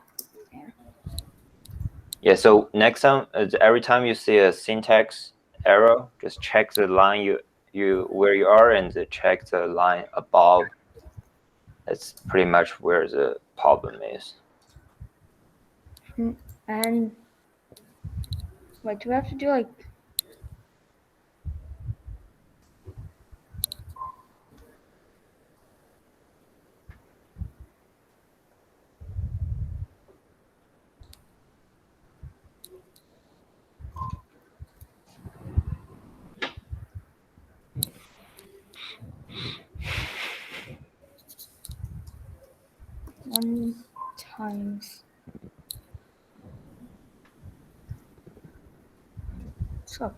A: Yeah. So next time, every time you see a syntax error, just check the line where you are, and check the line above. That's pretty much where the problem is.
C: And wait, do we have to do like? One times. So.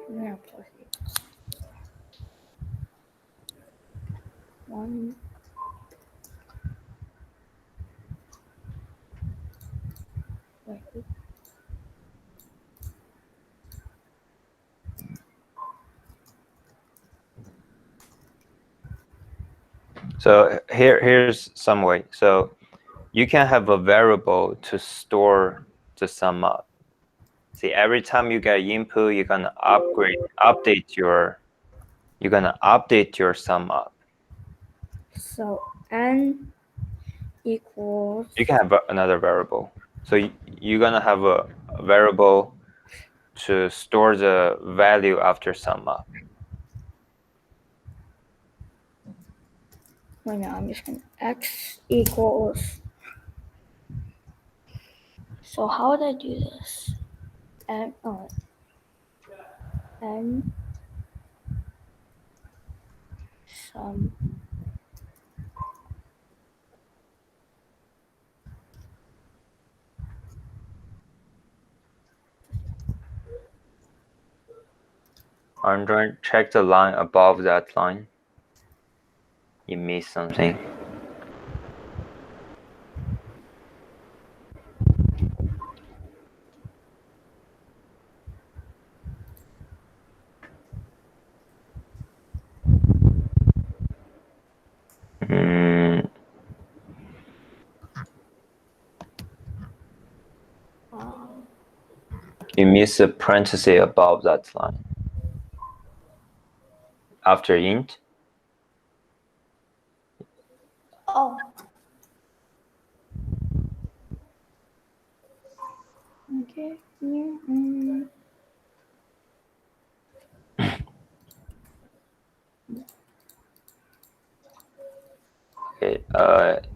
C: Yeah, plus 8. 1. Wait.
A: So here's some way. So you can have a variable to store the sum up. See, every time you get input, you're gonna update your sum up.
C: So n equals.
A: You can have another variable. So you're gonna have a variable to store the value after sum up.
C: Wait, no, I'm just gonna x equals. So how would I do this? N sum.
A: Andre, check the line above that line. You missed something. You miss a parenthesis above that line. After int.
B: Oh,
C: Okay. Yeah.
A: Okay,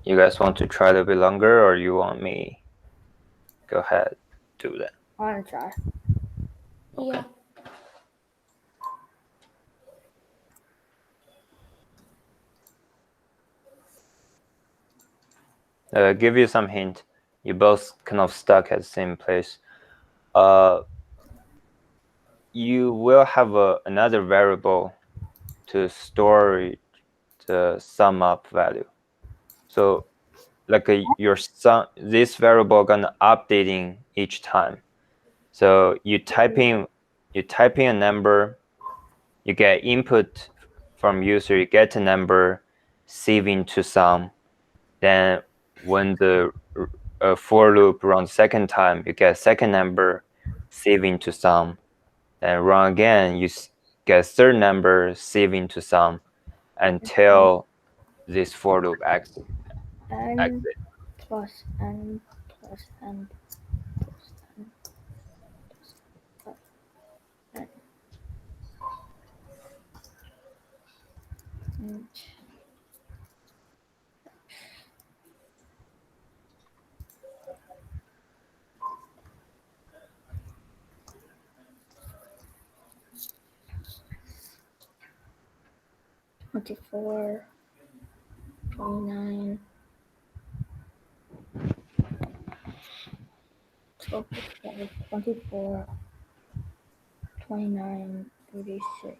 A: you guys want to try a little bit longer, or you want me? Go ahead, do that.
C: I wanna try.
B: yeah.
A: Give you some hint. You both kind of stuck at the same place. You will have another variable to store the sum up value. So like your sum, this variable gonna updating each time. So you type in a number, you get input from user, you get a number, save into sum. Then when the for loop runs second time, you get second number, save into sum. Then run again, you get third number, save into sum, until this for loop exits.
C: N plus n plus n plus n plus n. And 24, 29, 12, 24, 29, 36.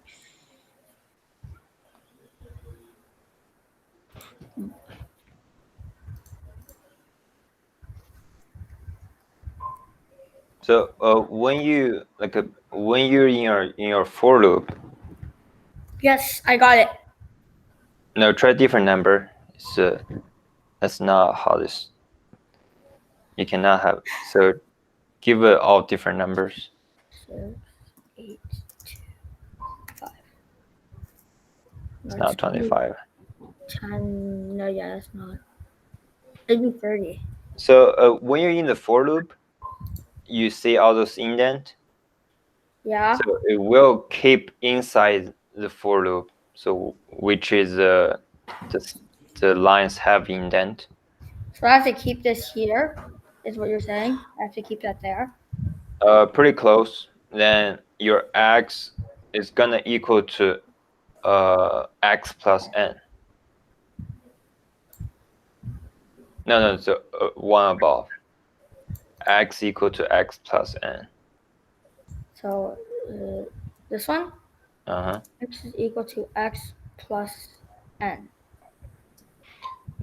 A: So when you're in your for loop,
C: Yes, I got it.
A: no, try different number. That's not how this. You cannot have. So give it all different numbers.
C: 6, 8, 2, 5.
A: It's not 25.
C: 10. No, yeah, that's not. It'd be 30.
A: So when you're in the for loop, you see all those indent.
C: Yeah.
A: So it will keep inside the for loop. So which is the lines have indent.
C: So I have to keep this here, is what you're saying? I have to keep that there.
A: Pretty close. Then your x is gonna equal to x plus n. No, so one above. X equal to x plus n.
C: So this one,
A: Uh-huh.
C: x is equal to x plus n.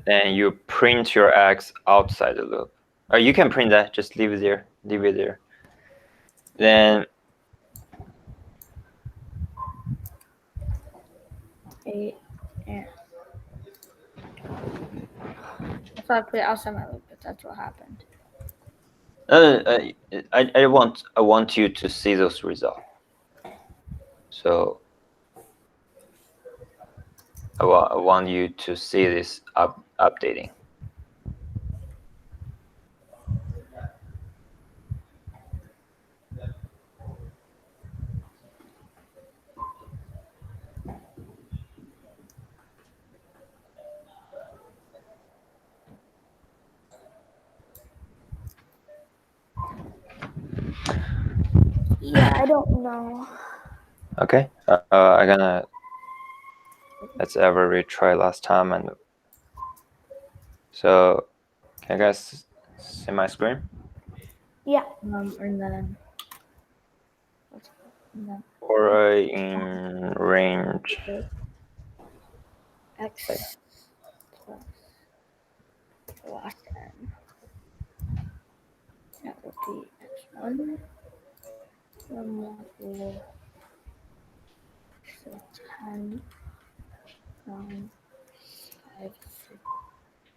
A: then you print your x outside the loop. Or you can print that, just leave it there. Then
C: Yeah. I thought I put it outside my loop, but that's what happened.
A: I want you to see those results. So I want you to see this updating.
B: Yeah, I don't know.
A: Okay, let's ever retry last time, and so can you guys see my screen?
B: Yeah.
C: And then
A: Or in range
C: x plus n. That would be x1. 10, 9, 5, 6,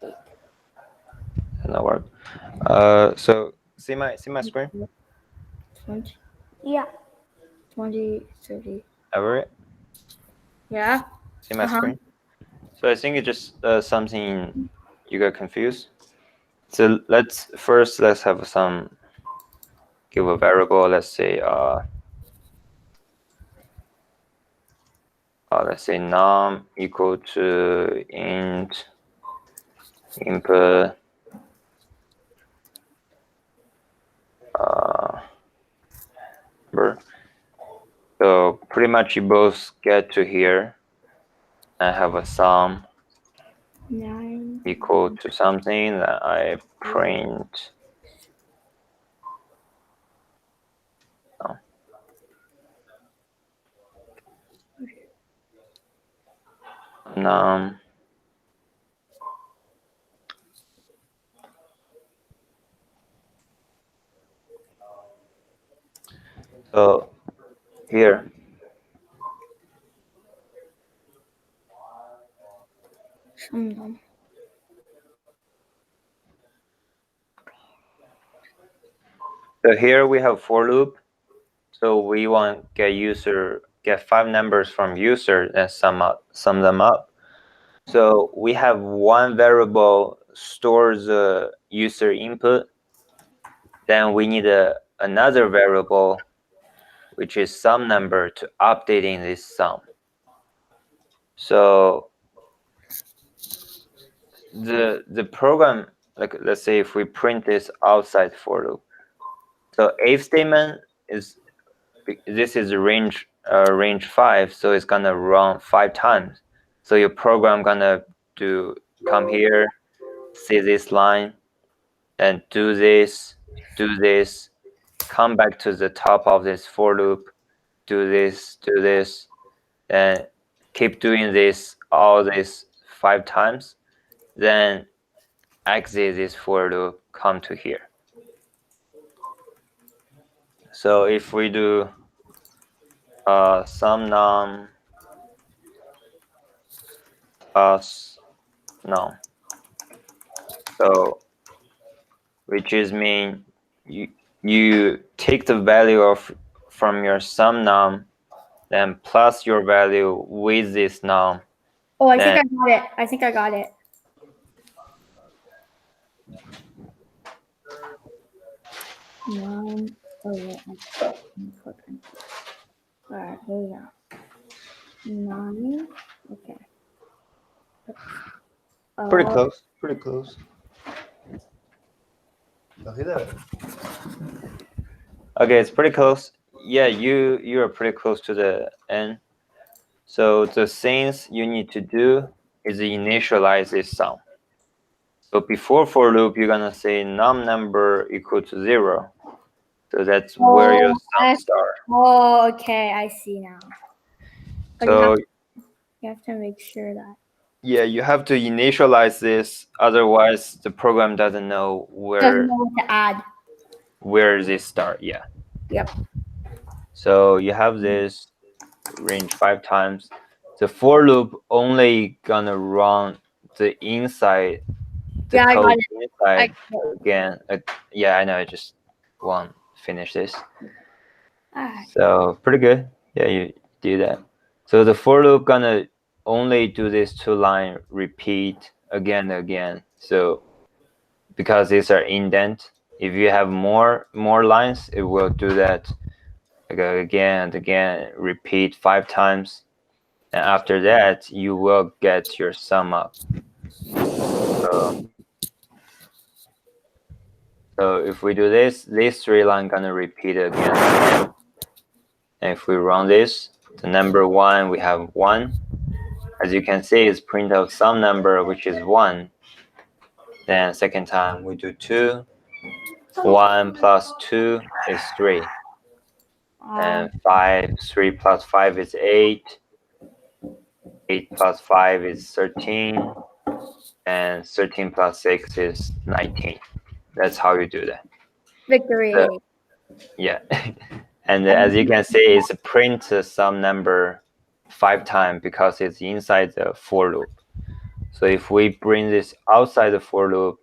C: 8.
A: That work. So see my screen?
C: 20,
B: Yeah.
C: 20, 30.
A: Ever
C: Yeah.
A: see my screen? So I think it's just something you got confused. So let's have some, give a variable. Let's say num equal to int input number. So pretty much you both get to here and have a sum
C: 9
A: equal to something that I print. Num so here
C: some.
A: so here we have for loop. So we want get 5 numbers from user and sum them up. So we have one variable stores the user input. Then we need another variable, which is sum number, to updating this sum. So the program, like let's say if we print this outside for loop. So if statement is range 5, so it's gonna run 5 times. So your program gonna come here, see this line, and do this, come back to the top of this for loop, do this, and keep doing this all this 5 times, then exit this for loop, come to here. So if we do sum num plus num, so which is mean you take the value from your sum num, then plus your value with this num.
C: Oh, I think I got it. I think I got it. Nine. Oh yeah. All right, here we go. 9. Okay.
A: Pretty close. Okay, it's pretty close. Yeah, you are pretty close to the end. So the things you need to do is initialize this sum. So before for loop, you're gonna say num number equal to 0. So that's where your sum starts.
C: Oh, okay. I see now. But
A: So
C: you have to make sure that
A: Yeah, you have to initialize this, otherwise the program doesn't know
C: Doesn't know what to add.
A: where this start. Yeah.
C: Yep.
A: So you have this range 5 times. The for loop only gonna run the inside, the
C: Yeah, I got
A: code
C: it.
A: inside again. Yeah, I know. I just won't finish this.
C: Ah,
A: So pretty good. Yeah, you do that. So the for loop gonna only do this 2-line repeat again and again. So because these are indent, if you have more lines, it will do that again and again, repeat 5 times. And after that, you will get your sum up. So if we do this, these 3 lines gonna repeat again. And if we run this, the number 1, we have 1. As you can see, it's print out some number, which is 1. Then second time, we do 2. 1 plus 2 is 3. And 5, 3 plus 5 is 8. 8 plus 5 is 13. And 13 plus 6 is 19. That's how you do that.
C: victory.
A: Yeah. And as you can see, it's print some number 5 times because it's inside the for loop. So if we bring this outside the for loop,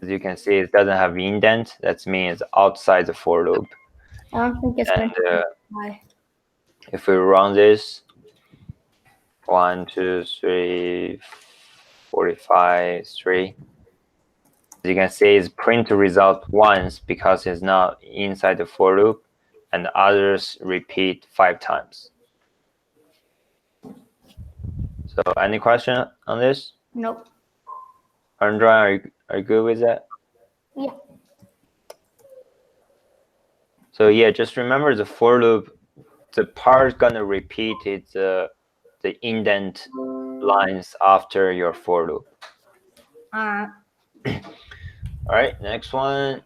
A: as you can see, it doesn't have indent. That means outside the for loop.
C: I don't think it's meant to be.
A: If we run this, 1, 2, 3, 45, 3. As you can see, it's print result once because it's not inside the for loop, and the others repeat 5 times. So any question on this?
C: Nope.
A: Andrea, are you good with that?
B: Yeah.
A: So yeah, just remember the for loop, the part gonna repeat is the indent lines after your for loop. All right, next one.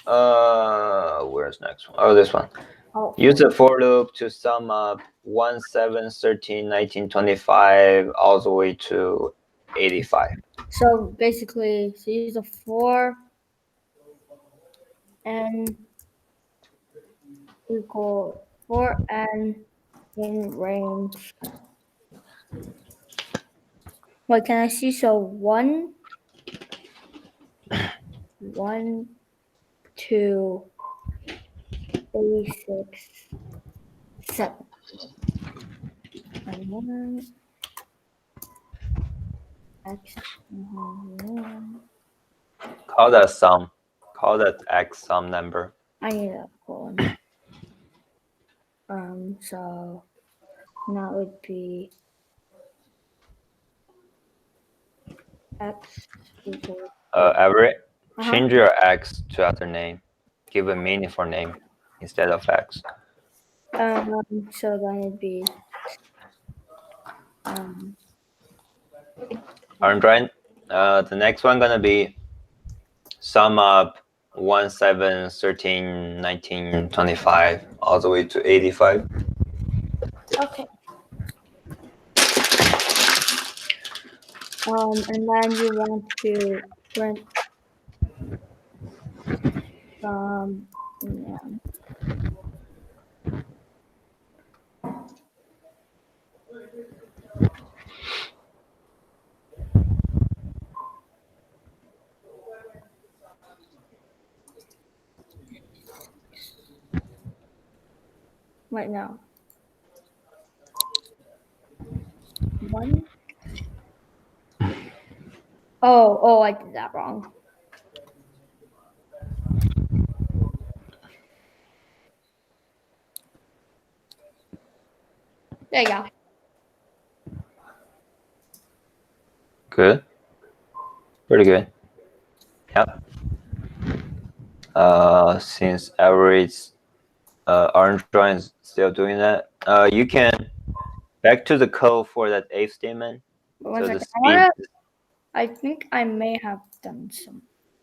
A: Where's next one? Oh, this one. Use the for loop to sum up 1, 7, 13, 19, 25 all the way to 85.
C: So basically, so use a for n equal for n in range. What can I see? So 1, 2, 86, 7. And 1 x.
A: Call that sum. Call that x sum number.
C: I need a colon. So now it would be x equals.
A: Everett, change your x to other name. Give a meaningful name instead of x.
C: So then it'd be
A: Android. The next one gonna be sum up 1, 7, 13, 19, 25 all the way to 85.
B: Okay.
C: And then you want to print yeah. Right now. 1. Oh, I did that wrong. There you go.
A: Good. Pretty good. Yep. Since Everett's orange drawing is still doing that, you can back to the code for that if statement.
C: But
A: So the speed.
C: I think I may have done some.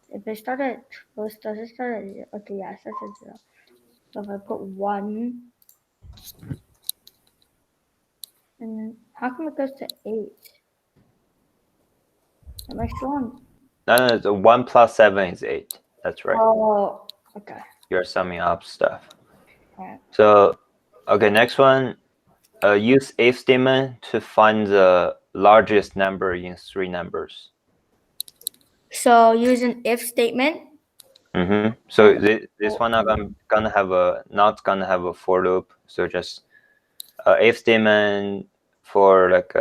C: If I start at, does it start at 0? Okay, yeah, it starts at 0. So if I put 1, and then how come it goes to 8? Am I strong?
A: No, the 1 plus 7 is 8. That's right.
C: Oh, okay.
A: You're summing up stuff.
C: Alright.
A: So, okay, next one. Use if statement to find the largest number in 3 numbers.
C: So use an if statement.
A: Mm-hmm. So this one not gonna have a for loop. So just if statement for like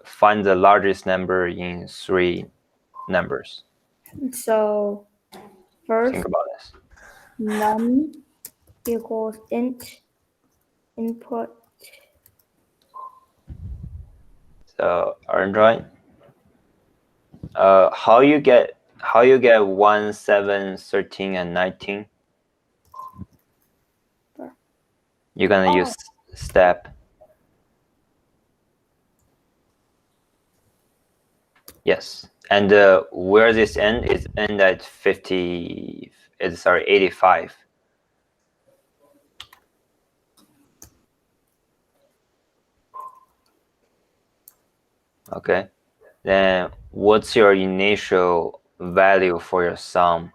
A: find the largest number in 3 numbers.
C: So first,
A: Think about this.
C: num equals int input.
A: So Android. How you get 1, 7, 13, and 19?
C: Sure.
A: You're gonna use step. Yes. And where this end is end at 50. Sorry, 85. Okay. Then what's your initial value for your sum?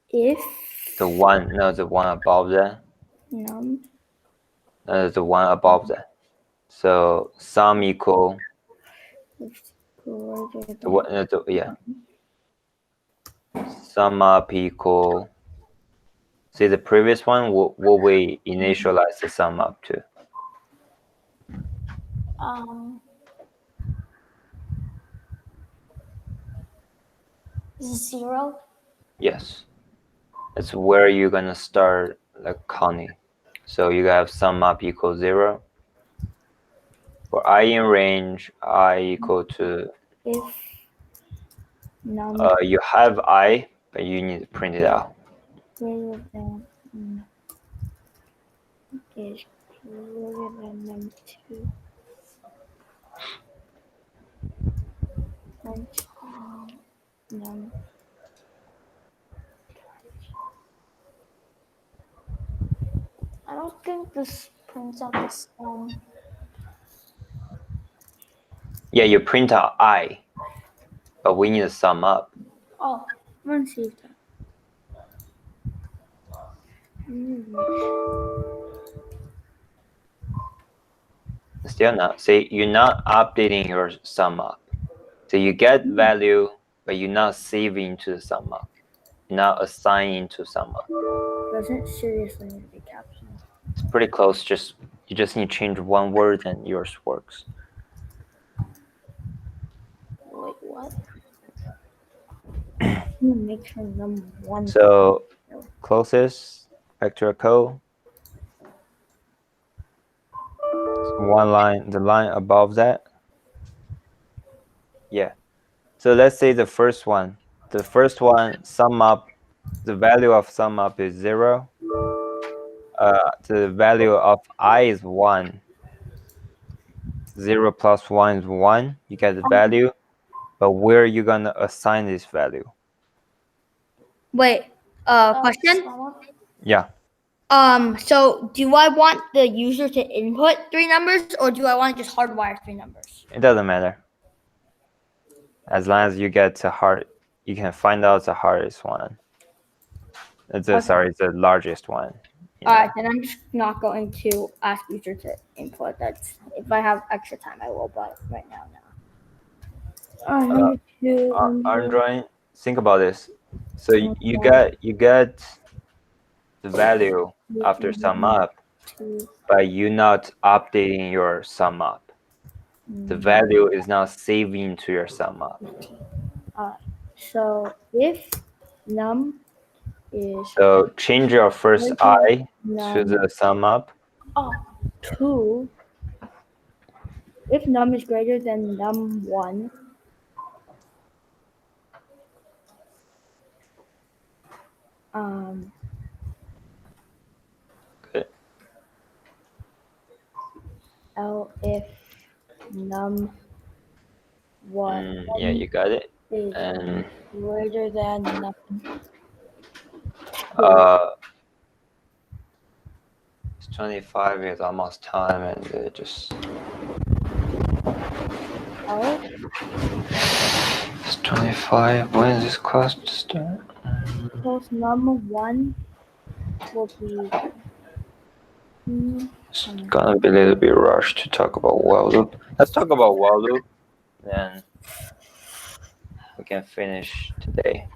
C: If
A: The one above that.
C: num
A: The one above that. So sum equal
C: is greater
A: the one. Yeah. Sum up equal. See the previous one. What we initialize the sum up to?
B: Zero.
A: Yes. That's where you're gonna start like counting. So you have sum up equal 0. For I in range, I equal to
C: if num
A: you have I, but you need to print it out.
C: greater than is greater than num2. Print num
B: I don't think this prints out the sum.
A: Yeah, you print out I, but we need to sum up.
B: Oh,
C: let's see that.
A: Still not. See, you're not updating your sum up. So you get value, but you're not saving to the sum up. You're not assigning to sum up.
C: Doesn't seriously need to be captioned.
A: It's pretty close. You just need to change one word and yours works.
B: wait, what?
C: Make sure num1.
A: So closest vector code. One line, the line above that. Yeah. So let's say the first one. The first one, sum up, the value of sum up is 0. The value of I is 1. 0 plus 1 is 1. You get the value. But where are you going to assign this value?
C: Wait, question?
A: Yeah.
C: So do I want the user to input 3 numbers or do I want to just hardwire 3 numbers?
A: It doesn't matter. As long as you get you can find out the hardest one. It's the largest one.
C: Alright, then I'm just not going to ask user to input. That's if I have extra time I will, but right now no. Number 2.
A: Android, think about this. So you get the value after sum up, but you're not updating your sum up. The value is not saving to your sum up.
C: So if num is
A: So change your first I to the sum up.
C: 2, if num is greater than num1,
A: Good.
C: if num1
A: Yeah, you got it.
C: is
A: And
C: greater than num
A: it's 25 is almost time, and just
C: L
A: It's 25. When is this class to start?
C: Suppose number 1 will be.
A: It's gonna be a little bit rushed to talk about while loop. Let's talk about while loop, then we can finish today.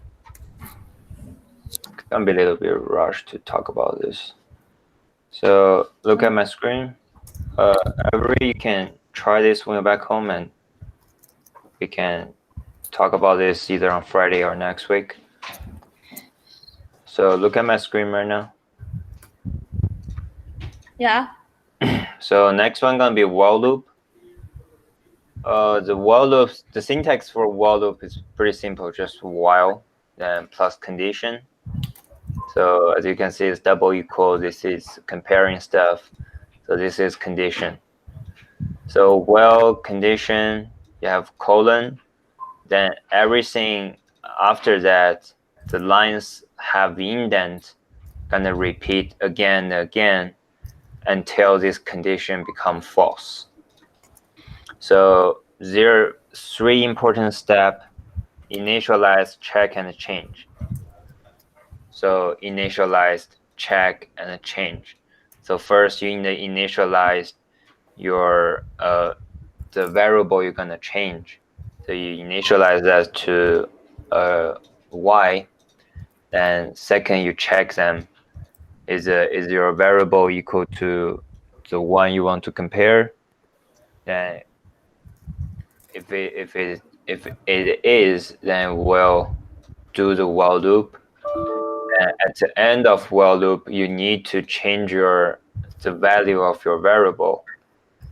A: It's gonna be a little bit rushed to talk about this. So look at my screen. You can try this when you're back home, and we can talk about this either on Friday or next week. So look at my screen right now.
C: Yeah.
A: So next one gonna be while loop. The while loop, the syntax for while loop is pretty simple, just while then plus condition. So as you can see, it's double equal. This is comparing stuff. So this is condition. So while condition, you have colon. Then everything after that, the lines have indent, gonna repeat again and again until this condition become false. So there are 3 important steps: initialize, check, and change. So initialized, check, and change. So first you need to initialize your the variable you're gonna change. So you initialize that to y. Then second, you check them. Is your variable equal to the one you want to compare? Then if it is, then we'll do the while loop. And at the end of while loop, you need to change the value of your variable,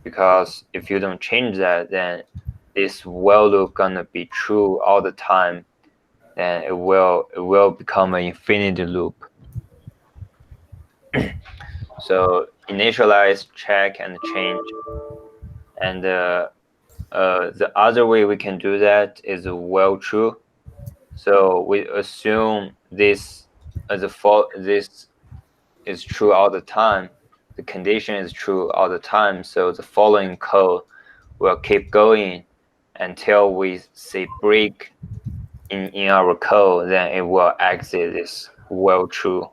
A: because if you don't change that, then this while loop gonna be true all the time, and it will become an infinity loop. So initialize, check, and change. And the other way we can do that is while true. So we assume this this is true all the time. The condition is true all the time. So the following code will keep going until we see break in our code. Then it will exit this while true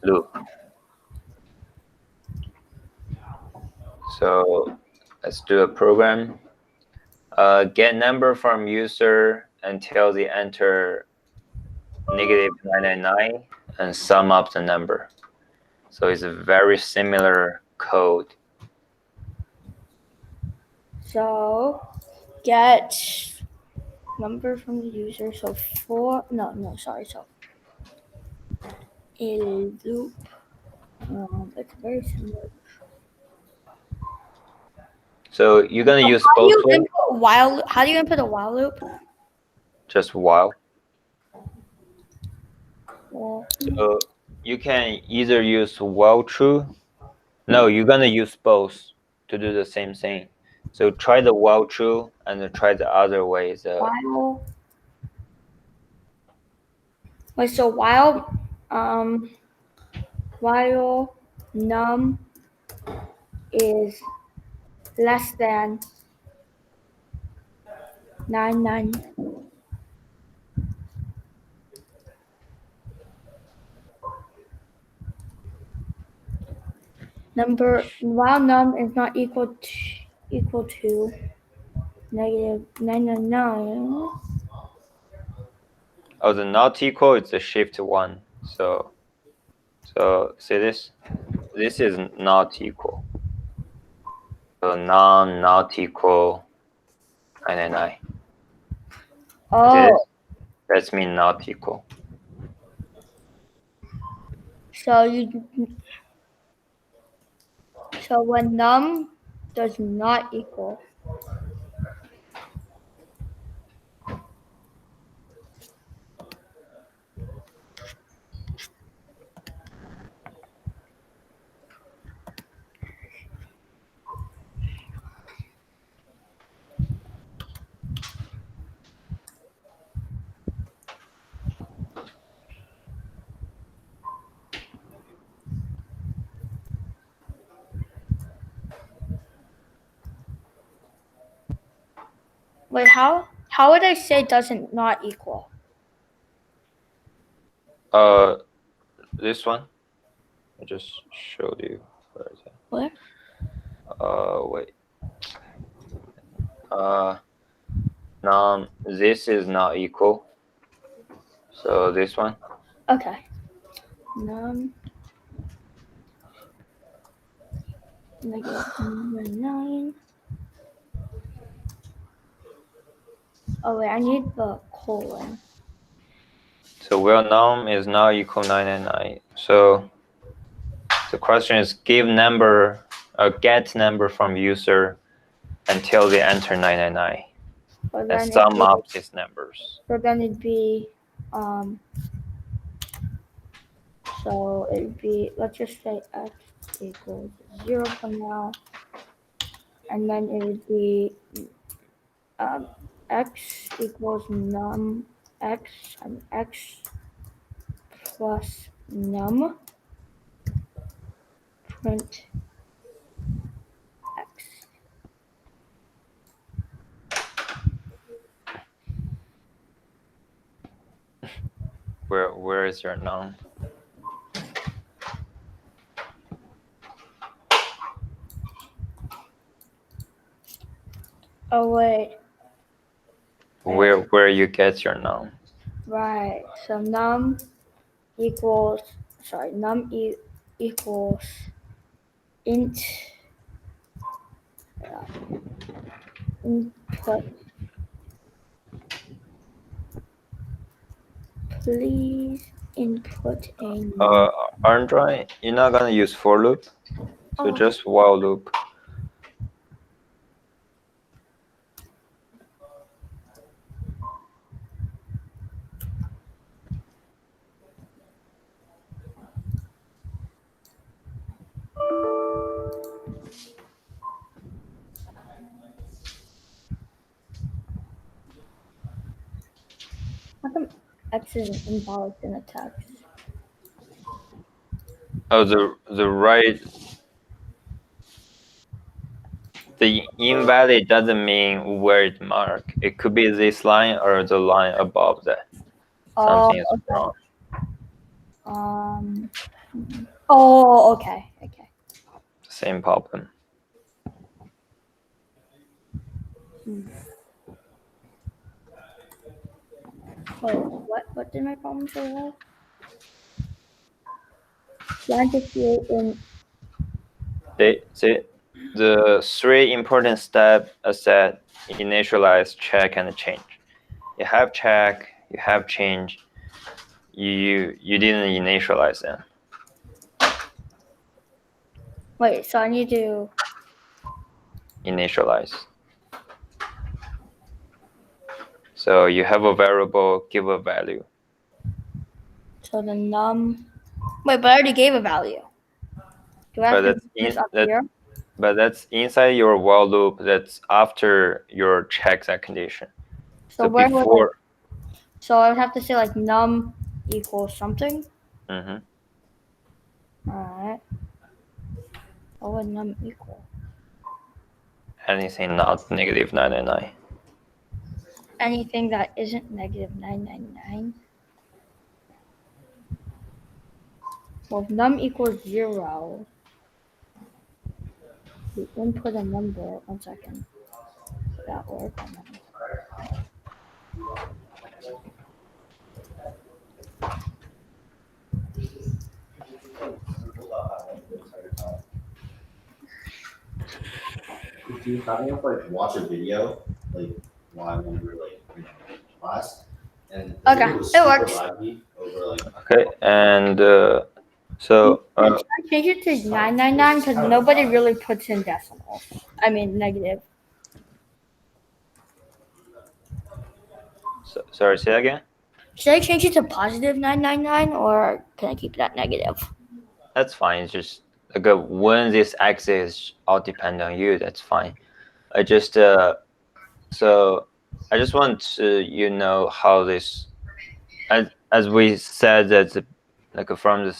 A: loop. So let's do a program. Get number from user until they enter -999 and sum up the number. So it's a very similar code.
C: So get number from the user. So so a loop. It's very similar.
A: So you're gonna use
C: How do
A: both
C: you
A: ways,
C: input while? How do you input a while loop?
A: just while.
C: Well,
A: So you can either use while true. No, you're gonna use both to do the same thing. So try the while true and try the other way.
C: while. Wait. So while num is less than 99. While num is not equal to -999.
A: Oh, the not equal is the shift 1. So see this? This is not equal. So not equal 999.
C: Oh,
A: That's mean not equal.
C: so when num does not equal, Wait, how would I say doesn't not equal?
A: This one. I just showed you. Where is it?
C: Where?
A: Wait. Num. This is not equal. So this one.
C: Okay. Num -9. Oh wait, I need the colon.
A: So where num is not equal 999. So the question is give number, get number from user until they enter 999.
C: But
A: And
C: then
A: sum up these numbers.
C: So then it'd be so it'd be, let's just say x equals 0 for now, and then it would be x equals num x and x plus num print x.
A: Where is your num?
C: Oh wait.
A: Where you get your num?
C: Right. So num equals equals int input. Please input a num.
A: Android, you're not gonna use for loop, so just while loop.
C: How come x isn't involved in the text?
A: Oh, the invalid doesn't mean word mark. It could be this line or the line above that. Something is wrong.
C: Oh, okay.
A: Same problem.
C: Wait, what did my problem say? Trying to create in.
A: The three important steps are set: initialize, check, and change. You have check, you have change. You didn't initialize them.
C: Wait, so I need to
A: Initialize. So you have a variable, give a value.
C: So the num. Wait, but I already gave a value. Do I have to do this up here?
A: But that's inside your while loop. That's after your check that condition.
C: So
A: where before.
C: So I would have to say like num equals something.
A: Mm-hmm.
C: Alright. What would num equal?
A: Anything not negative 999.
C: Anything that isn't negative 999. Well, if num equals 0, we input a number. 1 second. Would that work?
D: Do you having us like watch a video like while we were like in class? And
C: Okay, it works.
A: Okay, and so
C: Can I change it to 999 because nobody really puts in decimals. I mean negative.
A: sorry, say that again.
C: Should I change it to positive 999 or can I keep that negative?
A: That's fine. It's just like when this axis all depend on you, that's fine. I just so I just want to know how this, as we said that like from the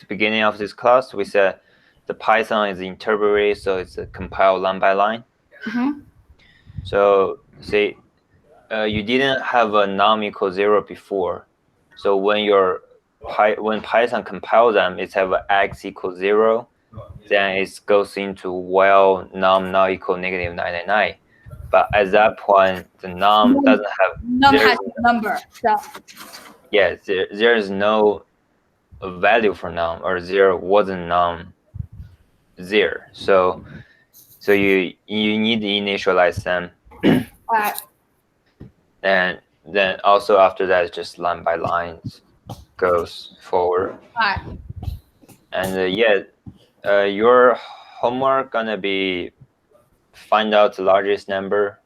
A: beginning of this class, we said the Python is interpret, so it's compiled line by line.
C: Mm-hmm.
A: So say you didn't have a num equals 0 before, so when Python compile them, it have a x equals 0, then it goes into while num not equal negative 999. But at that point, the num doesn't have
C: Num
A: there's
C: has a number. So
A: there is no value for num, or 0 wasn't num 0. So you need to initialize them,
C: alright.
A: and then also after that, just line by line goes forward.
C: Alright.
A: And your homework gonna be find out the largest number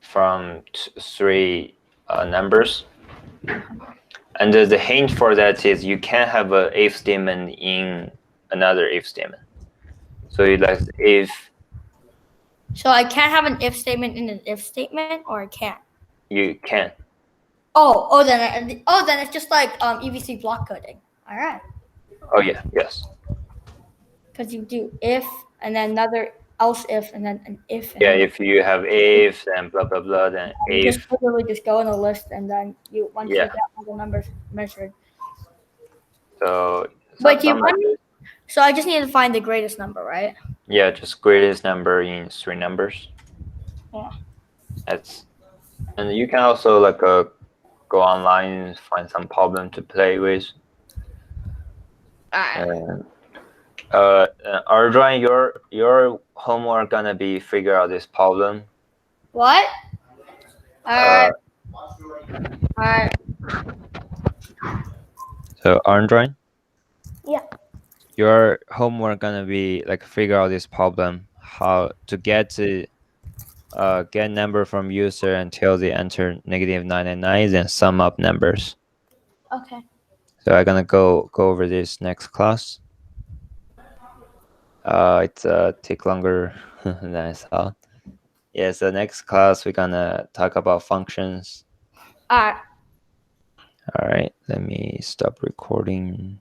A: from three numbers. And the hint for that is you can have a if statement in another if statement. So you like if
C: So I can't have an if statement in an if statement, or I can't.
A: you can.
C: Then it's just like EVC block coding. All right,
A: Oh yeah, yes.
C: because you do if and then another else if and then an if. And
A: Yeah,
C: then
A: if you have if, then blah blah blah, then
C: you
A: if.
C: just literally just go in a list and then once you
A: Yeah.
C: get all the numbers measured.
A: So
C: But you
A: something like
C: want me? So I just need to find the greatest number, right?
A: yeah, just greatest number in three numbers.
C: Yeah.
A: And you can also like go online and find some problem to play with. And Arjun, your homework gonna be figure out this problem.
C: What? Alright. Alright.
A: So Arjun,
B: Yeah.
A: your homework gonna be like figure out this problem, how to get number from user until they enter negative 999, then sum up numbers.
B: Okay.
A: So I'm gonna go over this next class. It's take longer than I thought. Yeah, so next class we're gonna talk about functions.
C: Alright.
A: All right, let me stop recording.